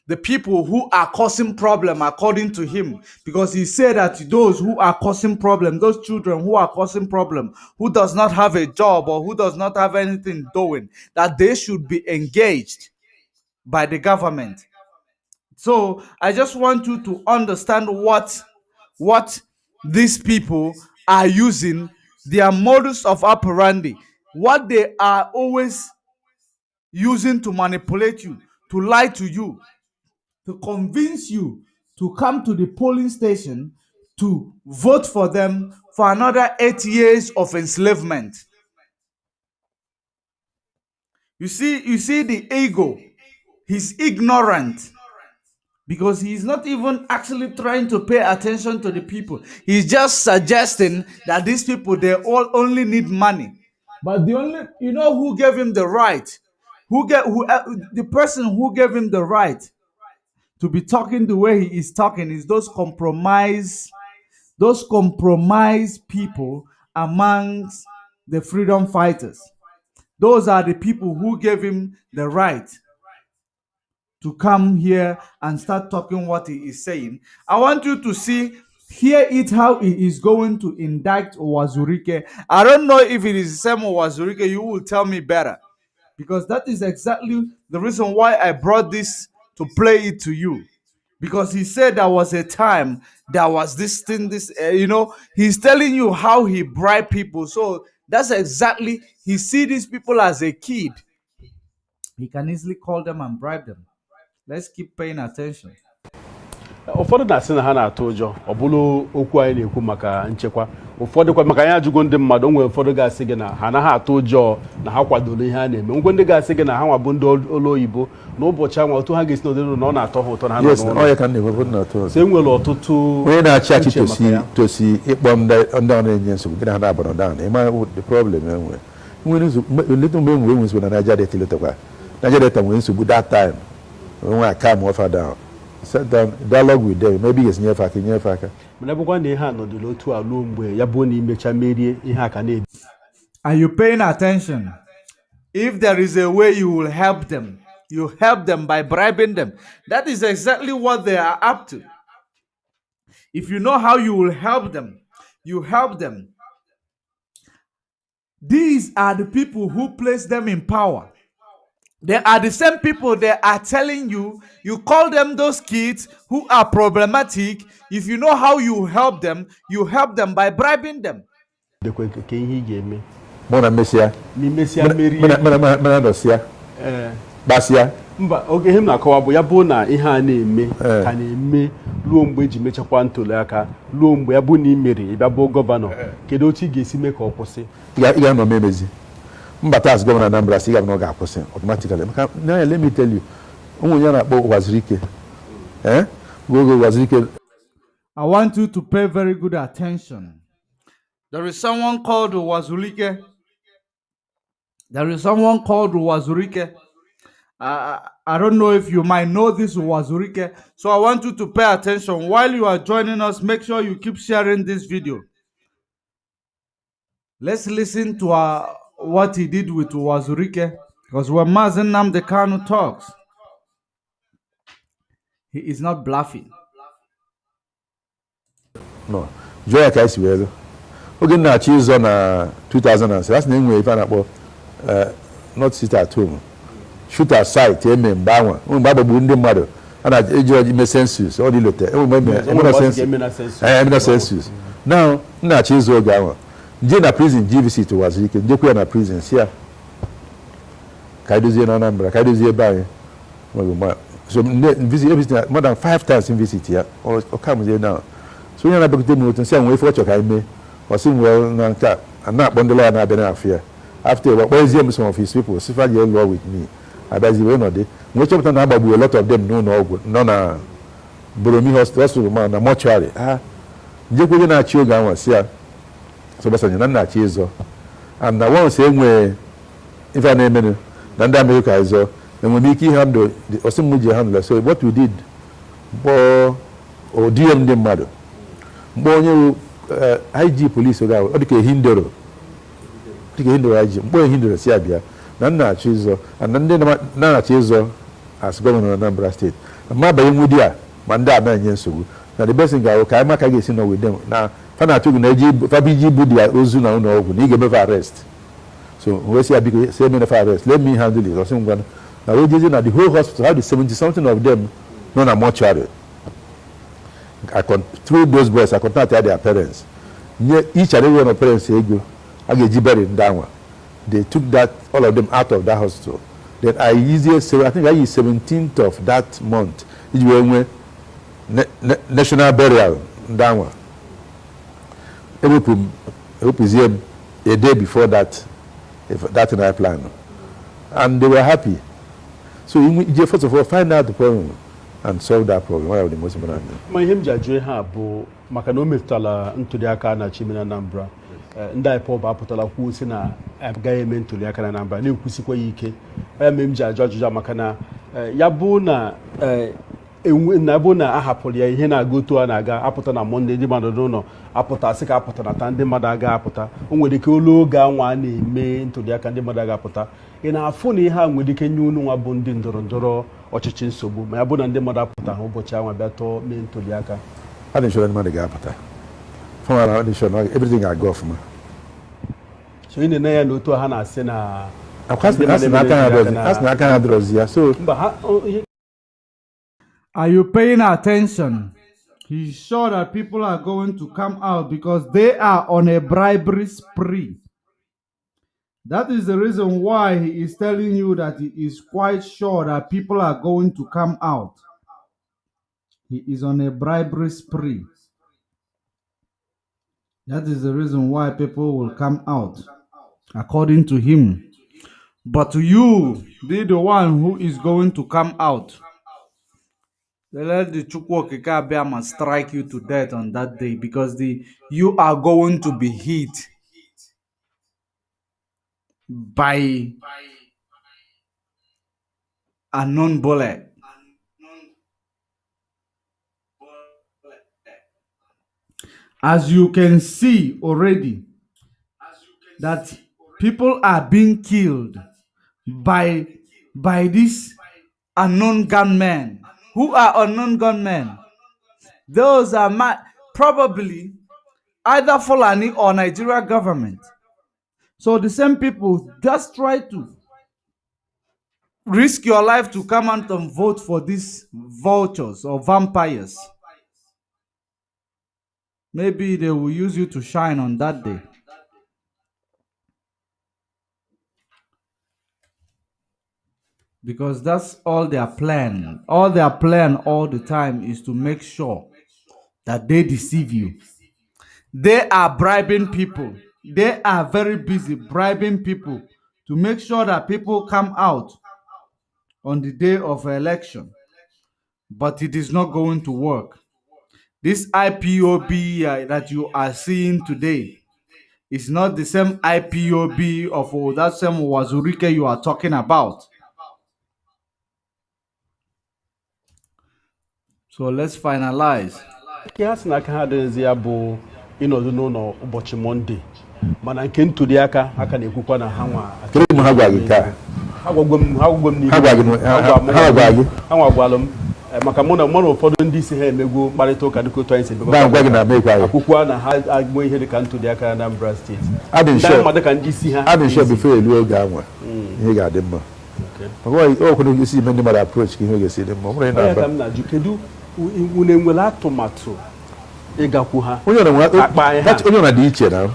the people who are causing problem, according to him, because he said that those who are causing problem, those children who are causing problem, who does not have a job or who does not have anything doing, that they should be engaged by the government. So I just want you to understand what these people are using, their modus of operandi, what they are always using to manipulate you, to lie to you, to convince you to come to the polling station to vote for them for another 8 years of enslavement. You see the ego. He's ignorant because he's not even actually trying to pay attention to the people. He's just suggesting that these people, they all only need money. But you know who gave him the right? The person who gave him the right to be talking the way he is talking is those compromised people amongst the freedom fighters. Those are the people who gave him the right to come here and start talking what he is saying. I want you to hear it how he is going to indict Owazurike. I don't know if it is the same Owazurike. You will tell me better. because that is exactly the reason why I brought this to play it to you. Because he said there was a time there was this thing, he's telling you how he bribed people. So that's exactly, he see these people as a kid. He can easily call them and bribe them. Let's keep paying attention. ụfọdụ na-asị na ha na-atụ ụjọ ọ bụrụ okwu anyị na-ekwu maka nchekwa. Ụfọdụ kwa maka anyị ajụgo ndị mmadụ, onwe ụfọdụ ga-asị gị na ha anaghị atụ ụjọ na ha kwadoro ihe a na-eme. Ngwe ndị ga-asị gị na ha nwa bụ ndị olu oyibo na ụbọchị anwa otu ha ga-esi n'ọdịnihu na ọ na-atọ ha ụtọ na ha nọ n'ụlọ. So enwere ọtụtụ onye na-achị achị tosi ịkpọ ndị ọ na-enye nsogbu gị na ha na-abara down. Ịma the problem enwe little mgbe enwe nsogbu na Niger Delta letakwa. Niger Delta nwere nsogbu that time when I come offer down. Sit down, dialogue with them. Maybe it's near Faka. Are you paying attention? If there is a way you will help them, you help them by bribing them. That is exactly what they are up to. If you know how you will help them, you help them. These are the people who place them in power. They are the same people that are telling you, you call them those kids who are problematic. If you know how you help them by bribing them. Mba oge him na-akọwa bụ ya bụ na ihe a na-eme ka na-eme ruo mgbe eji mechakwa ntuli aka, ruo mgbe ya bụ na imeri ịbịa bụ gọvanọ, kedu otu ị ga-esi mee ka ọ kwụsị? Ị ga-anọ memezi mbata as gọvanọ Nnamdi sị ga-anọ ga-akwụsị automatically. Maka na let me tell you, ụmụ ya na-akpọ Wazirike Wazirike. I want you to pay very good attention. There is someone called Wazirike. I don't know if you might know this Wazirike. So I want you to pay attention. While you are joining us, make sure you keep sharing this video. Let's listen to what he did with Wazirike. Because when Nnamdi Kanu talks, he is not bluffing. No. Joy Kaisi Wezo. Oge na-achị ụzọ na 2006. That's the name we find not sit at home. Shoot aside, eme mbanwa. Mbaba bu ndị mmadụ. Ana eji me census, all the lote. Emena census. Now, na-achị ụzọ oge ahụ. Nje na prison GVC to Wazirike. Nje kwa na prison sia. Kaidozie na Anambra, kaidozie bai. So visit more than 5 times in visit here. Or come here now. So you na bekute mu to say we for choka ime. Or sim well na nka na bondolo na be na afia. After what is here some of his people suffer your law with me. Abazi we no dey. We chop na agbabu a lot of them no na Boromi hospital man na mortuary. Nje kwa na achi oga anwa sia. So basanya na achi ezo. And na one say enwe if I name no na nda America ezo. And we make handle the Osimuje handler. So what we did or DM them mado. Bonyo IG police oga o dike hindoro. Dike hindoro IG. Boy hindoro si abia. Na chizo and na chizo as governor of Anambra State. Ma ba yimudi a manda na nye nsogbu. Na the best thing ga ka ma ka ga esi no with them. Na fa na tugu na IG fa biji budi a ozu na no ogu. Ni ga me arrest. So we see abiko say me for arrest. Let me handle it. Osim gwana. Na we just na the whole hospital had 70 something of them no na mortuary. Through those boys, I contacted their parents. Each and every one of parents say, I get buried down. They took all of them out of that hospital. Then I think I used 17th of that month. It was national burial down. I hope is here a day before that in our plan. And they were happy. So first of all, find out the problem and solve that problem. One of the most important things. My him judge ha bụ maka na o metụtala ntuli aka na Chimina Anambra. Ndị IPOB apụtala kwuo si na agaghị eme ntuli aka na Anambra na-ekwusikwa ya ike. Eme m ji ajụ ajụjụ maka na ya bụ na ahapụrụ ya ihe na-agotu a na-aga apụta na Monde ndị mmadụ n'ụlọ apụta sị ka apụta na ta ndị mmadụ aga apụta. O nwere ike olu oge anwa na-eme ntuli aka ndị mmadụ aga apụta. Ị na-afụ na ihe a nwere ike nye unu nwa bụ ndị ndọrọndọrọ ọchịchị nsogbu ma ya bụ na ndị mmadụ apụta ha ụbọchị anwa bịa tọọ mee ntuli aka. I didn't show anybody ga-apụta. From around the show, everything I go from. So ị na-ene ya n'otu ha na-asị na Asị na aka ha dọrọzi ya so mba ha Are you paying attention? He's sure that people are going to come out because they are on a bribery spree. That is the reason why he is telling you that he is quite sure that people are going to come out. He is on a bribery spree. That is the reason why people will come out, according to him. But you be the one who is going to come out. Let the Chukwokika strike you to death on that day because you are going to be hit by a non-bullet. As you can see already, that people are being killed by these unknown gunmen. Who are unknown gunmen? Those are probably either Fulani or Nigeria government. So the same people just try to risk your life to come out and vote for these vultures or vampires. Maybe they will use you to shine on that day. Because that's all their plan. All their plan all the time is to make sure that they deceive you. They are bribing people. They are very busy bribing people to make sure that people come out on the day of election. But it is not going to work. This IPOB that you are seeing today is not the same IPOB of that same Wazurike you are talking about. So let's finalize. ha sị na aka ha adịghịzi ya bụ ịnọdụ n'ụlọ ụbọchị Mọnde mana nke ntuli aka na-ekwukwa na ha nwa ha gwa gị ka ha gwagwo m n'ihu ha gwagwalụ m maka mụ na ụfọdụ ndị isi ha emegwo mkparịta ụka dịka otu anyị si akwụkwọ na ha agụọ ihe dịka ntuli aka na Anambra steeti ndị mmadụ ka ndị isi ha adị nshọ bifo elu oge anwa ihe ga-adị mma okwere isi ime ndị mmadụ approach ka ihe ga-esi dị mma ka m na-ajụ kedu unu enwere atụmatụ ịgakwu ha onye ọna dị iche na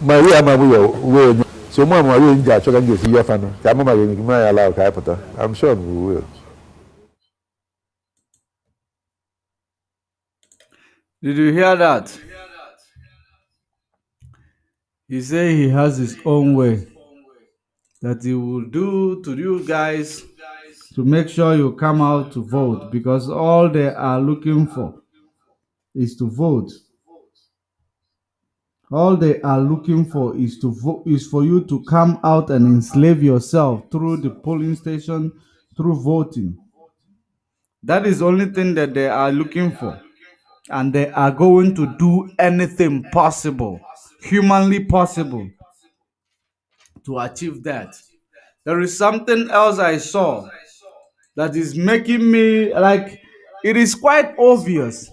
ma we amaghị uwe onye so mụ ama we nji achọ ka m ga-esi ya fanụ ka amụ maghị eme ya ala ka anyị pụta I'm sure we will. Did you hear that? He said he has his own way that he will do to you guys to make sure you come out to vote because all they are looking for is to vote. All they are looking for is to vote, is for you to come out and enslave yourself through the polling station, through voting. That is the only thing that they are looking for. And they are going to do anything possible, humanly possible, to achieve that. There is something else I saw that is making me like, it is quite obvious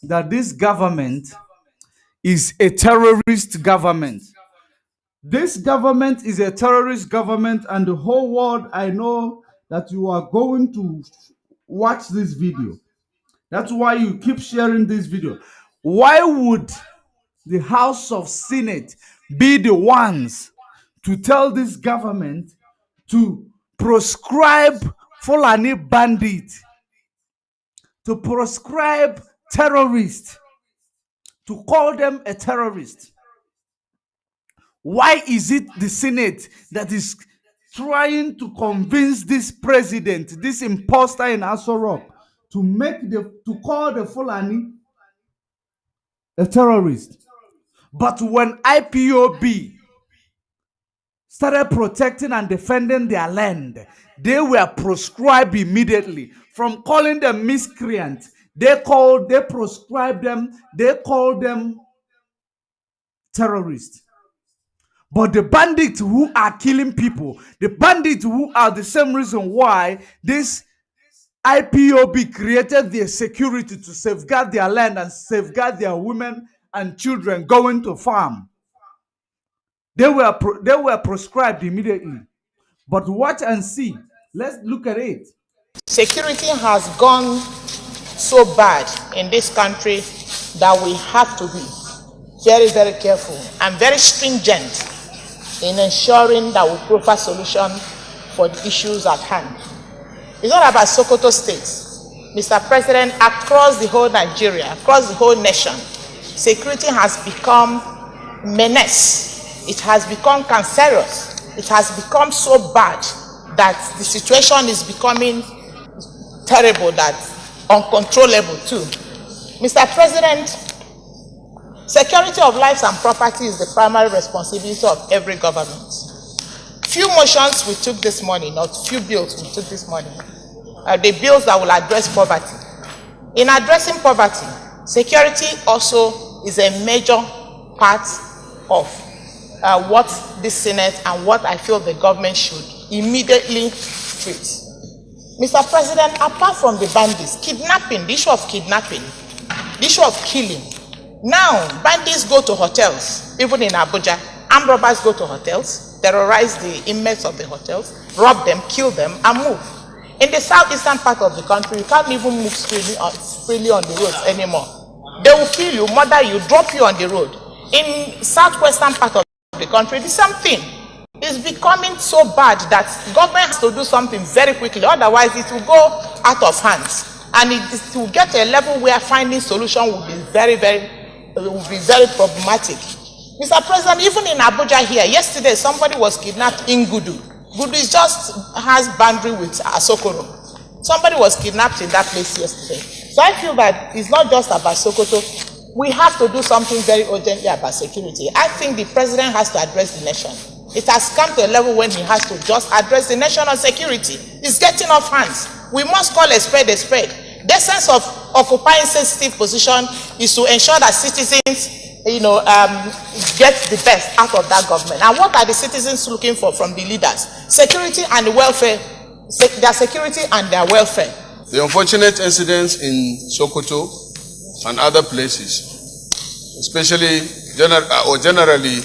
that this government is a terrorist government. This government is a terrorist government, and the whole world, I know that you are going to watch this video. That's why you keep sharing this video. Why would the House of Senate be the ones to tell this government to proscribe Fulani bandits, to proscribe terrorists, to call them a terrorist? Why is it the Senate that is trying to convince this president, this imposter in Aso Rock, to call the Fulani a terrorist? But when IPOB started protecting and defending their land, they were proscribed immediately. From calling them miscreants, they proscribed them, they called them terrorists. But the bandits who are killing people, the bandits who are the same reason why this IPOB created their security to safeguard their land and safeguard their women and children going to farm. They were prescribed immediately. But watch and see. Let's look at it. Security has gone so bad in this country that we have to be very, very careful and very stringent in ensuring that we provide solution for the issues at hand. It's not about Sokoto State. Mr. President, across the whole Nigeria, across the whole nation, security has become menace. It has become cancerous. It has become so bad that the situation is becoming terrible, that uncontrollable too. Mr. President, security of lives and property is the primary responsibility of every government. Few motions we took this morning, or few bills we took this morning, are the bills that will address poverty. In addressing poverty, security also is a major part of what the Senate and what I feel the government should immediately treat. Mr. President, apart from the bandits, kidnapping, the issue of kidnapping, the issue of killing, now bandits go to hotels, even in Abuja. Armed robbers go to hotels, terrorize the inmates of the hotels, rob them, kill them, and move. In the southeastern part of the country, you can't even move freely on the roads anymore. They will kill you, murder you, drop you on the road. In southwestern part of the country, the same thing. It's becoming so bad that government has to do something very quickly, otherwise it will go out of hands. And it will get to a level where finding solution will be very problematic. Mr. President, even in Abuja here, yesterday somebody was kidnapped in Gudu. Gudu has boundary with Asokoro. Somebody was kidnapped in that place yesterday. So I feel that it's not just about Sokoto. We have to do something very urgently about security. I think the president has to address the nation. It has come to a level when he has to just address the nation on security. It's getting off hands. We must call a spade a spade. The sense of occupying sensitive position is to ensure that citizens, get the best out of that government. And what are the citizens looking for from the leaders? Security and welfare. Their security and their welfare. The unfortunate incidents in Sokoto and other places, especially generally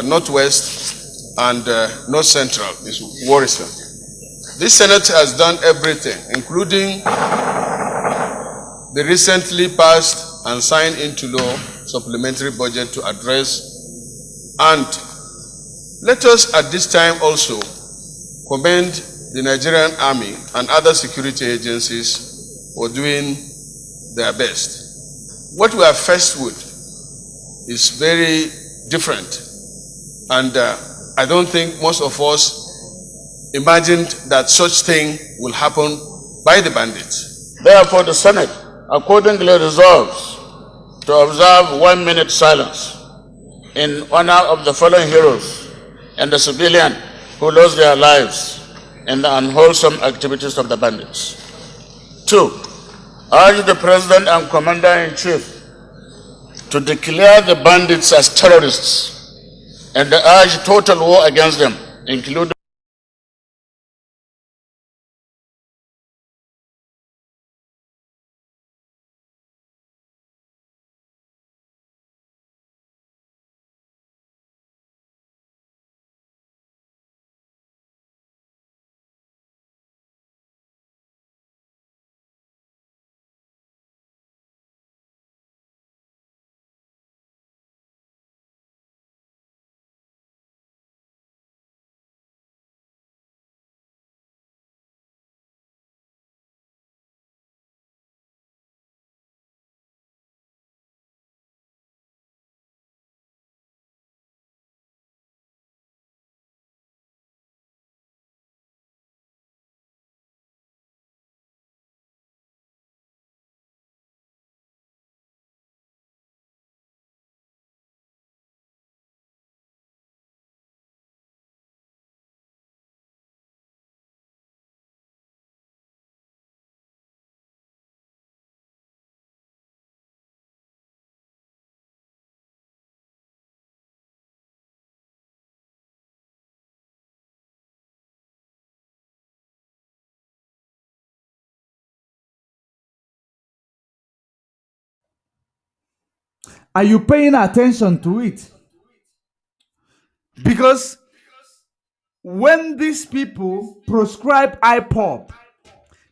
Northwest and North Central, is worrisome. This Senate has done everything, including the recently passed and signed into law supplementary budget to address, and let us at this time also commend the Nigerian Army and other security agencies for doing their best. What we are faced with is very different, and I don't think most of us imagined that such thing will happen by the bandits. Therefore, the Senate accordingly resolves to observe 1 minute silence in honor of the fallen heroes and the civilian who lost their lives in the unwholesome activities of the bandits. 2. Urge the President and Commander-in-Chief to declare the bandits as terrorists and urge total war against them, including Are you paying attention to it? Because when these people proscribe IPOP,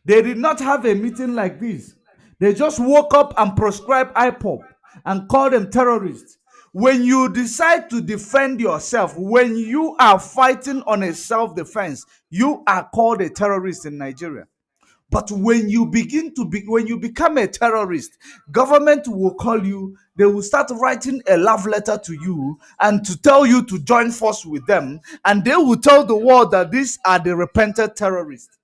they did not have a meeting like this. They just woke up and proscribed IPOP and called them terrorists. When you decide to defend yourself, when you are fighting on a self-defense, you are called a terrorist in Nigeria. But when you when you become a terrorist, government will call you, they will start writing a love letter to you and to tell you to join force with them, and they will tell the world that these are the repentant terrorists.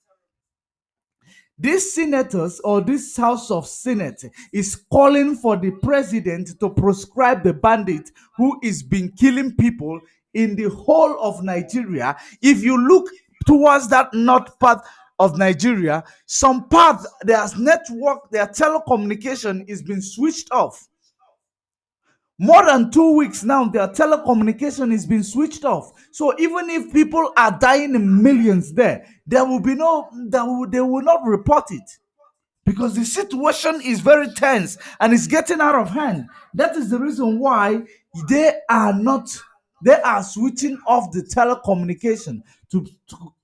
These senators or this House of Senate is calling for the president to proscribe the bandit who is been killing people in the whole of Nigeria. If you look towards that north part of Nigeria, some parts there's network, their telecommunication is being switched off. More than 2 weeks now, their telecommunication is being switched off. So even if people are dying in millions there will be they will not report it because the situation is very tense and it's getting out of hand. That is the reason why they are switching off the telecommunication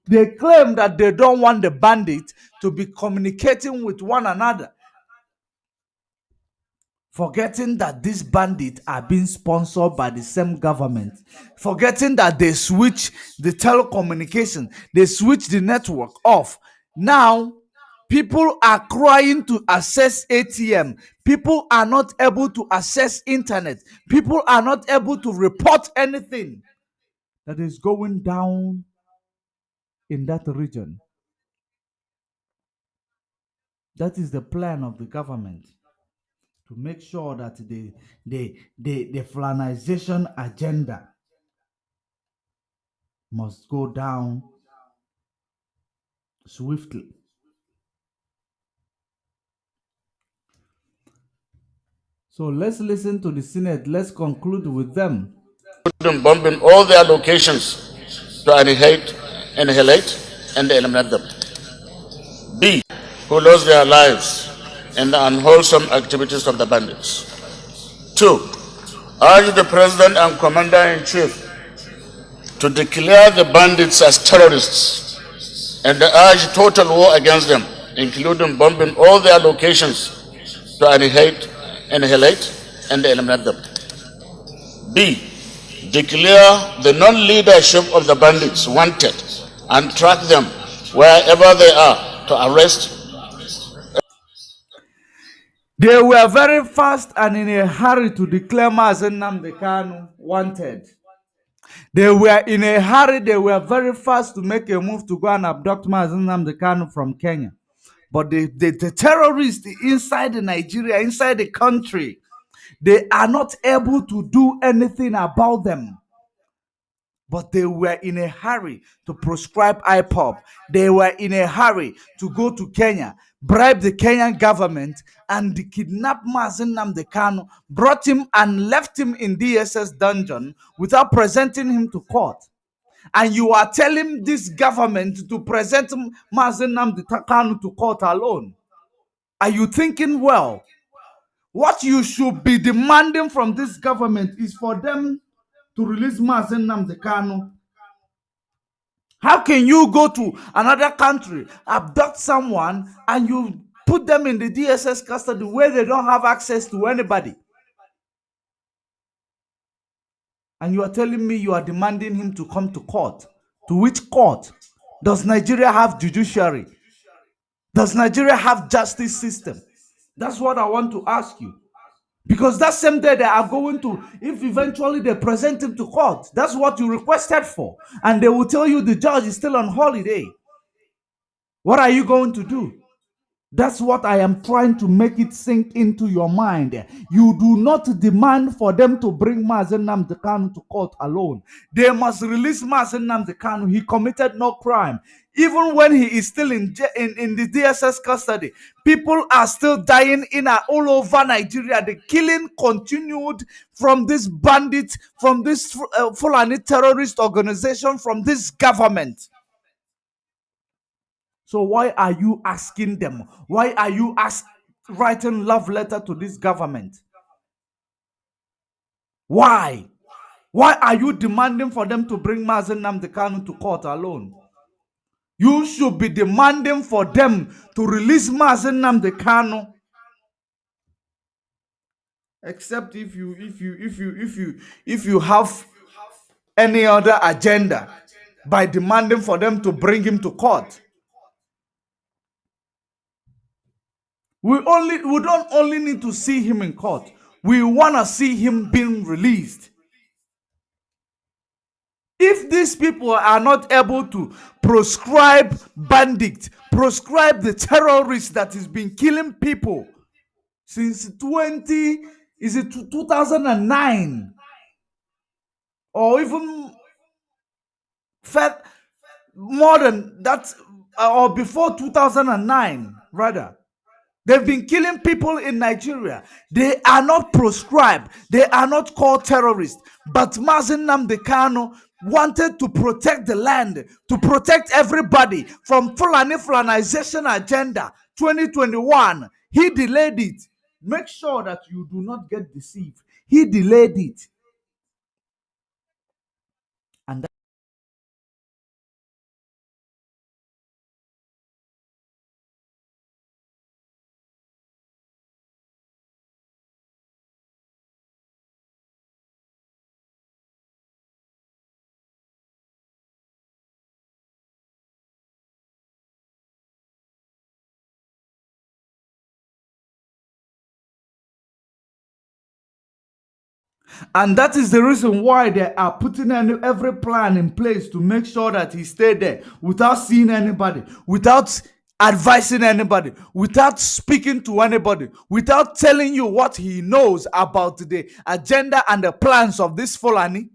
they claim that they don't want the bandit to be communicating with one another, forgetting that these bandits are being sponsored by the same government, forgetting that they switch the telecommunication, they switch the network off. Now people are crying to access ATM. People are not able to access internet. People are not able to report anything that is going down in that region. That is the plan of the government, to make sure that the Fulanization agenda must go down swiftly. So let's listen to the Senate. Let's conclude with them. Bombing all their locations to annihilate and eliminate them. B, who lost their lives in the unwholesome activities of the bandits. 2, urge the President and Commander-in-Chief to declare the bandits as terrorists and urge total war against them, including bombing all their locations to annihilate and eliminate them. B, declare the non-leadership of the bandits wanted and track them wherever they are to arrest. They were very fast and in a hurry to declare Nnamdi Kanu wanted. They were in a hurry, they were very fast to make a move to go and abduct Nnamdi Kanu from Kenya. But the terrorists inside Nigeria, inside the country, they are not able to do anything about them. But they were in a hurry to proscribe IPOP. They were in a hurry to go to Kenya, bribe the Kenyan government, and kidnap Nnamdi Kanu, brought him and left him in DSS dungeon without presenting him to court. And you are telling this government to present Nnamdi Kanu to court alone. Are you thinking well? What you should be demanding from this government is for them to release Nnamdi Kanu. How can you go to another country, abduct someone, and you put them in the DSS custody where they don't have access to anybody? And you are telling me you are demanding him to come to court. To which court? Does Nigeria have judiciary? Does Nigeria have justice system? That's what I want to ask you. Because that same day they are going to, if eventually they present him to court, that's what you requested for. And they will tell you the judge is still on holiday. What are you going to do? That's what I am trying to make it sink into your mind. You do not demand for them to bring Nnamdi Kanu to court alone. They must release Nnamdi Kanu. He committed no crime. Even when he is still in the DSS custody, people are still dying all over Nigeria. The killing continued from this bandit, from this Fulani terrorist organization, from this government. So why are you asking them? Why are you writing love letter to this government? Why? Why are you demanding for them to bring Mazen Nnamdi Kanu to court alone? You should be demanding for them to release Mazen Nnamdi Kanu. Except if you have any other agenda by demanding for them to bring him to court. We don't only need to see him in court. We want to see him being released. If these people are not able to proscribe bandits, proscribe the terrorists that has been killing people since 2009 or even more than that, or before 2009 rather. They've been killing people in Nigeria. They are not proscribed. They are not called terrorists. But Mazen Nnamdi Kanu wanted to protect the land, to protect everybody from Fulanization agenda 2021. He delayed it. Make sure that you do not get deceived. He delayed it. And And that is the reason why they are putting every plan in place to make sure that he stayed there without seeing anybody, without advising anybody, without speaking to anybody, without telling you what he knows about the agenda and the plans of this Fulani.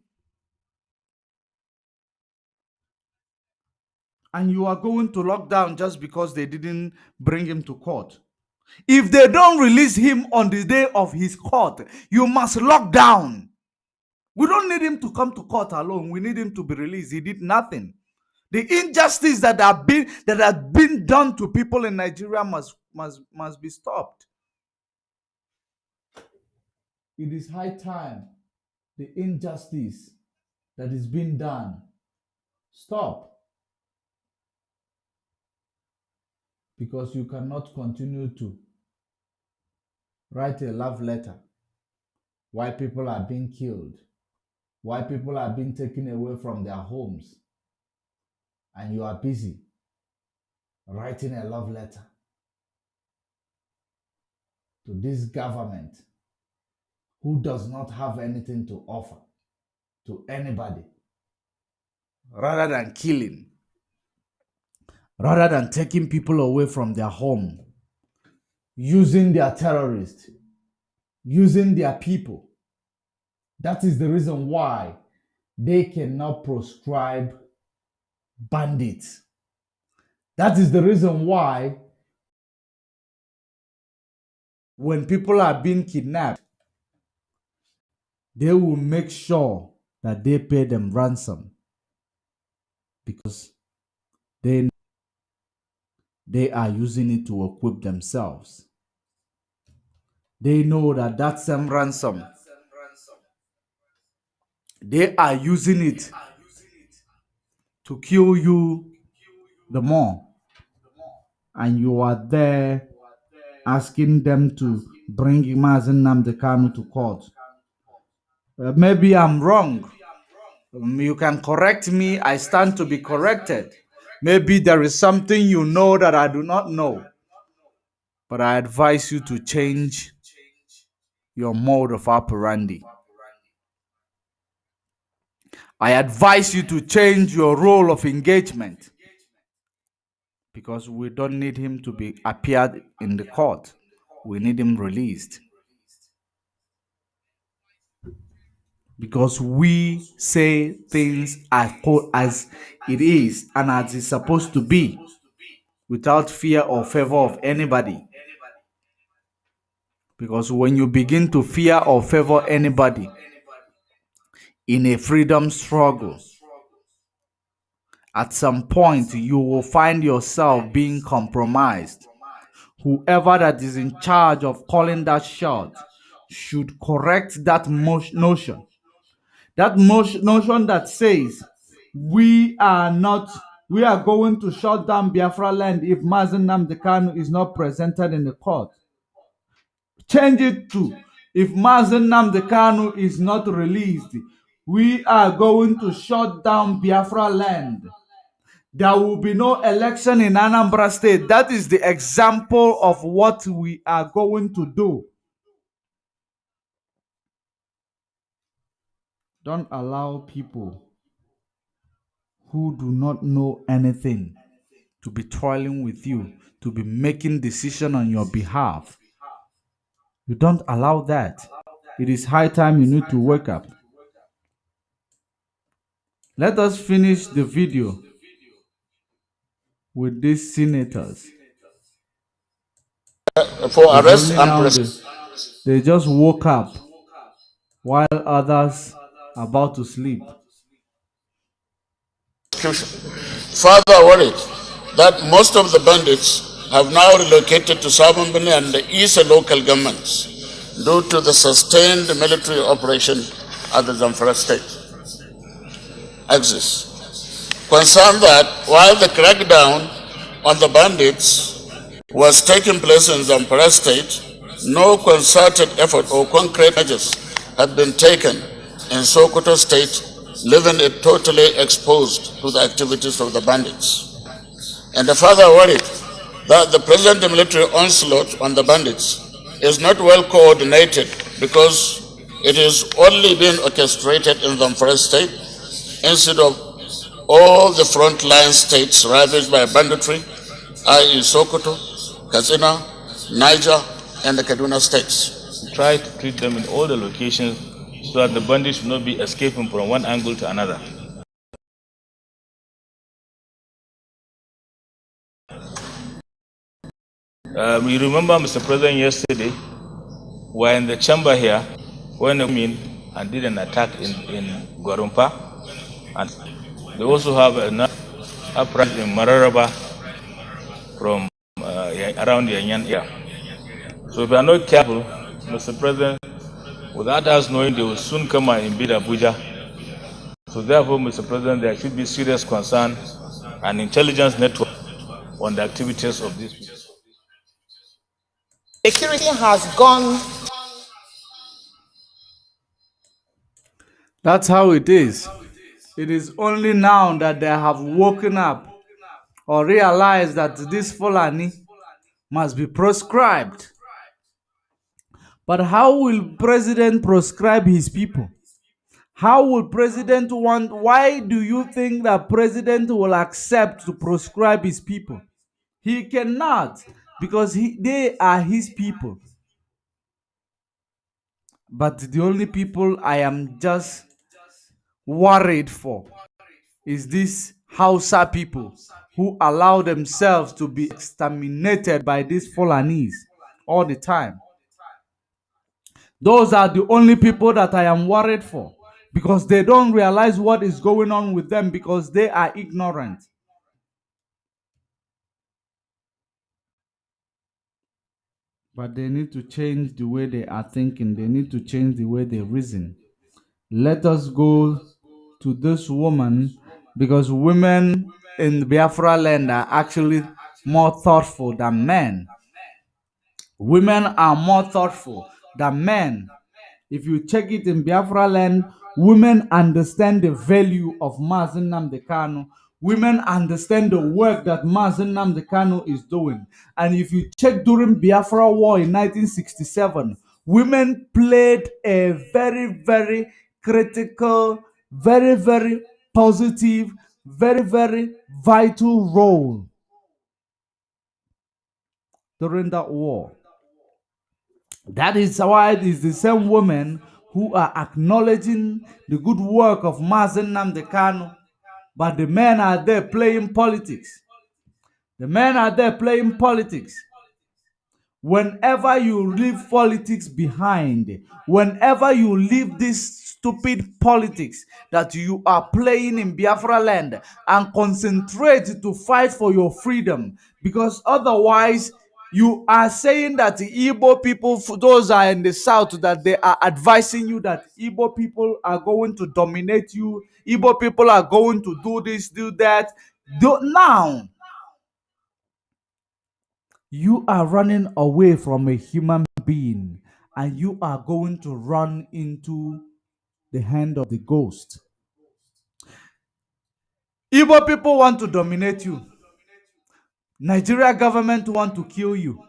And you are going to lock down just because they didn't bring him to court. If they don't release him on the day of his court, you must lock down. We don't need him to come to court alone. We need him to be released. He did nothing. The injustice that have been done to people in Nigeria must be stopped. It is high time the injustice that is being done stop. Because you cannot continue to write a love letter while people are being killed, while people are being taken away from their homes, and you are busy writing a love letter to this government who does not have anything to offer to anybody, rather than killing, rather than taking people away from their home, using their terrorists, using their people. That is the reason why they cannot proscribe bandits. That is the reason why when people are being kidnapped, they will make sure that they pay them ransom, because they are using it to equip themselves. They know that same ransom, they are using it to kill you the more. And you are there asking them to bring Mazen Nnamdi Kanu to court. Maybe I'm wrong. You can correct me. I stand to be corrected. Maybe there is something you know that I do not know. But I advise you to change your mode of operandi. I advise you to change your role of engagement, because we don't need him to be appeared in the court. We need him released. Because we say things as it is and as it's supposed to be, without fear or favor of anybody. Because when you begin to fear or favor anybody in a freedom struggle, at some point you will find yourself being compromised. Whoever that is in charge of calling that shot should correct that notion That notion that says we are going to shut down Biafra land if Mazen Nnamdi Kanu is not presented in the court. Change it to, if Mazen Nnamdi Kanu is not released, we are going to shut down Biafra land. There will be no election in Anambra State. That is the example of what we are going to do. Don't allow people who do not know anything to be toiling with you, to be making decisions on your behalf. You don't allow that. It is high time you need to wake up. Let us finish the video with these senators. For arrest and They just woke up while others are about to sleep. prosecution. Further worried that most of the bandits have now relocated to Sabambini and the East local governments due to the sustained military operation at the Zamfara state axis. Concerned that while the crackdown on the bandits was taking place in Zamfara state, no concerted effort or concrete measures had been taken in Sokoto state, leaving it totally exposed to the activities of the bandits. And the further worried that the present military onslaught on the bandits is not well coordinated because it is only being orchestrated in Zamfara state instead of all the frontline states ravaged by banditry, i.e. Sokoto, Katsina, Niger, and the Kaduna states. Try to treat them in all the locations so that the bandits should not be escaping from one angle to another. You remember, Mr. President, yesterday, we were in the chamber here when they came in and did an attack in Gorumpa. And they also have an uprising in Mararaba from around the Yanyan area. So if we are not careful, Mr. President, without us knowing, they will soon come and invade Abuja. So therefore, Mr. President, there should be serious concern and intelligence network on the activities of these people. Security has gone. That's how it is. It is only now that they have woken up or realized that this Fulani must be proscribed. But how will President proscribe his people? How will President why do you think that President will accept to proscribe his people? He cannot, because they are his people. But the only people I am just worried for is these Hausa people who allow themselves to be exterminated by these Fulanese all the time. Those are the only people that I am worried for, because they don't realize what is going on with them because they are ignorant. But they need to change the way they are thinking. They need to change the way they reason. Let us go to this woman, because women in Biafra land are actually more thoughtful than men. Women are more thoughtful than men. If you check it in Biafra land, women understand the value of Mazen Nnamdi Kanu. Women understand the work that Mazen Nnamdi Kanu is doing. And if you check during Biafra War in 1967, women played a very, very critical, very, very positive, very, very vital role during that war. That is why it is the same women who are acknowledging the good work of Mazen Nnamdi Kanu, but the men are there playing politics. The men are there playing politics. Whenever you leave politics behind, whenever you leave this stupid politics that you are playing in Biafra land and concentrate to fight for your freedom, because otherwise You are saying that the Igbo people, those are in the south, that they are advising you that Igbo people are going to dominate you. Igbo people are going to do this, do that. Now, you are running away from a human being and you are going to run into the hand of the ghost. Igbo people want to dominate you. Nigeria government want to kill you.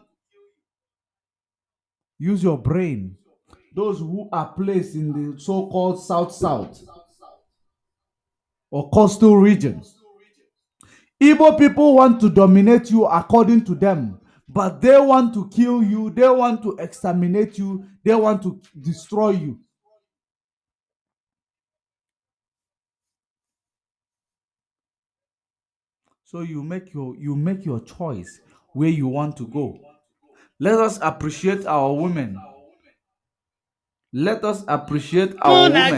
Use your brain. Those who are placed in the so-called South or coastal regions. Igbo people want to dominate you according to them, but they want to kill you, they want to exterminate you, they want to destroy you. So you make your choice where you want to go. Let us appreciate our women. Let us appreciate our women.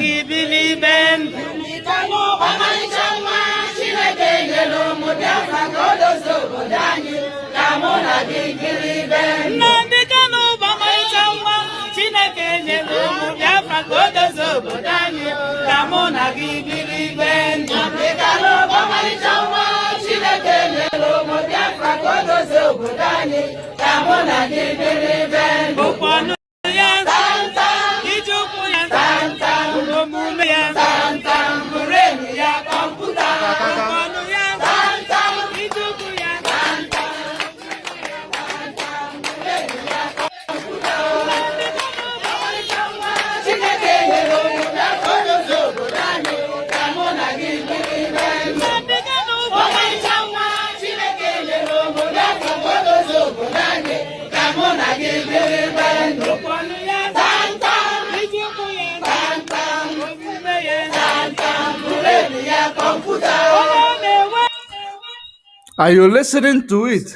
Are you listening to it?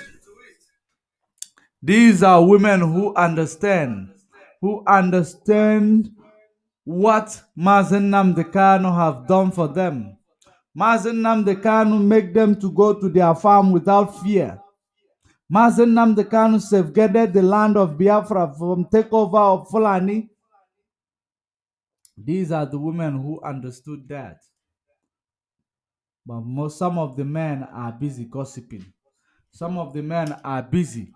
These are women who understand what Mazen Nnamdi Kanu have done for them. Mazen Nnamdi Kanu make them to go to their farm without fear. Mazen Nnamdi Kanu safeguarded the land of Biafra from takeover of Fulani. These are the women who understood that. But some of the men are busy gossiping. Some of the men are busy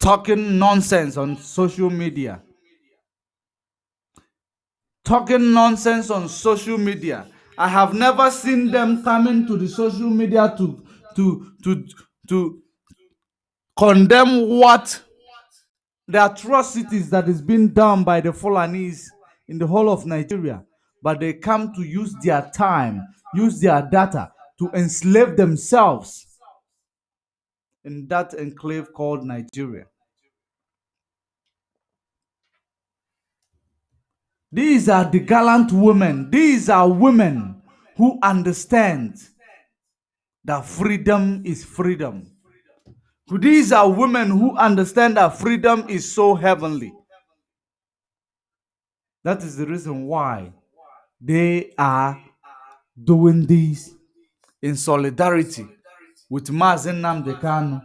talking nonsense on social media. I have never seen them coming to the social media to condemn what the atrocities that is being done by the Fulanese in the whole of Nigeria. But they come to use their time, use their data to enslave themselves in that enclave called Nigeria. These are the gallant women. These are women who understand that freedom is freedom. These are women who understand that freedom is so heavenly. That is the reason why they are doing this in solidarity with Mazen Nnamdi Kanu.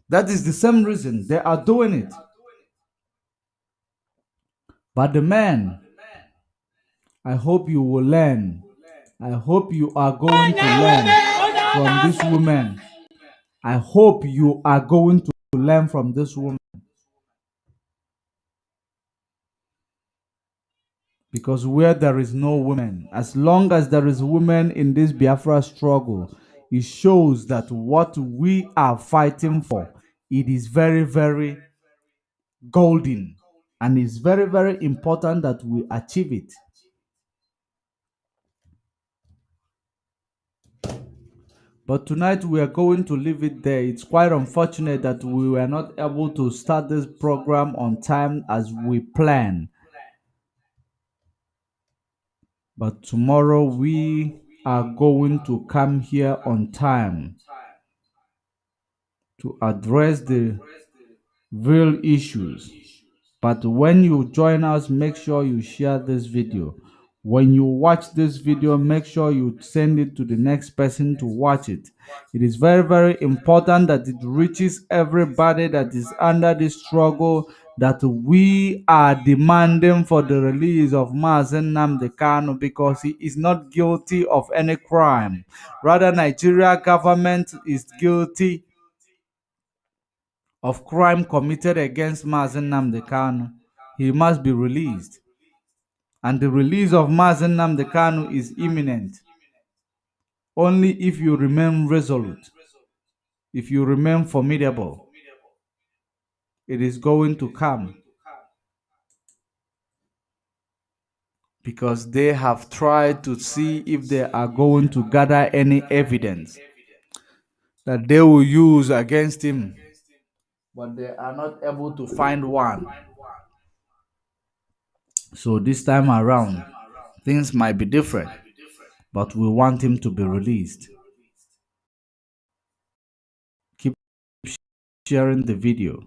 That is the same reason they are doing it. But the men, I hope you will learn. I hope you are going to learn from this woman. I hope you are going to learn from this woman. Because where there is no woman, as long as there is women in this Biafra struggle, it shows that what we are fighting for, it is very, very golden. And it's very, very important that we achieve it. But tonight we are going to leave it there. It's quite unfortunate that we were not able to start this program on time as we planned. But tomorrow we are going to come here on time to address the real issues. But when you join us, make sure you share this video. When you watch this video, make sure you send it to the next person to watch it. It is very, very important that it reaches everybody that is under this struggle, that we are demanding for the release of Mazen Nnamdi Kanu, because he is not guilty of any crime. Rather, Nigeria government is guilty of crime committed against Mazen Nnamdi Kanu. He must be released. And the release of Mazen Nnamdi Kanu is imminent. Only if you remain resolute, if you remain formidable, it is going to come. Because they have tried to see if they are going to gather any evidence that they will use against him, but they are not able to find one. So this time around, things might be different, but we want him to be released. Keep sharing the video.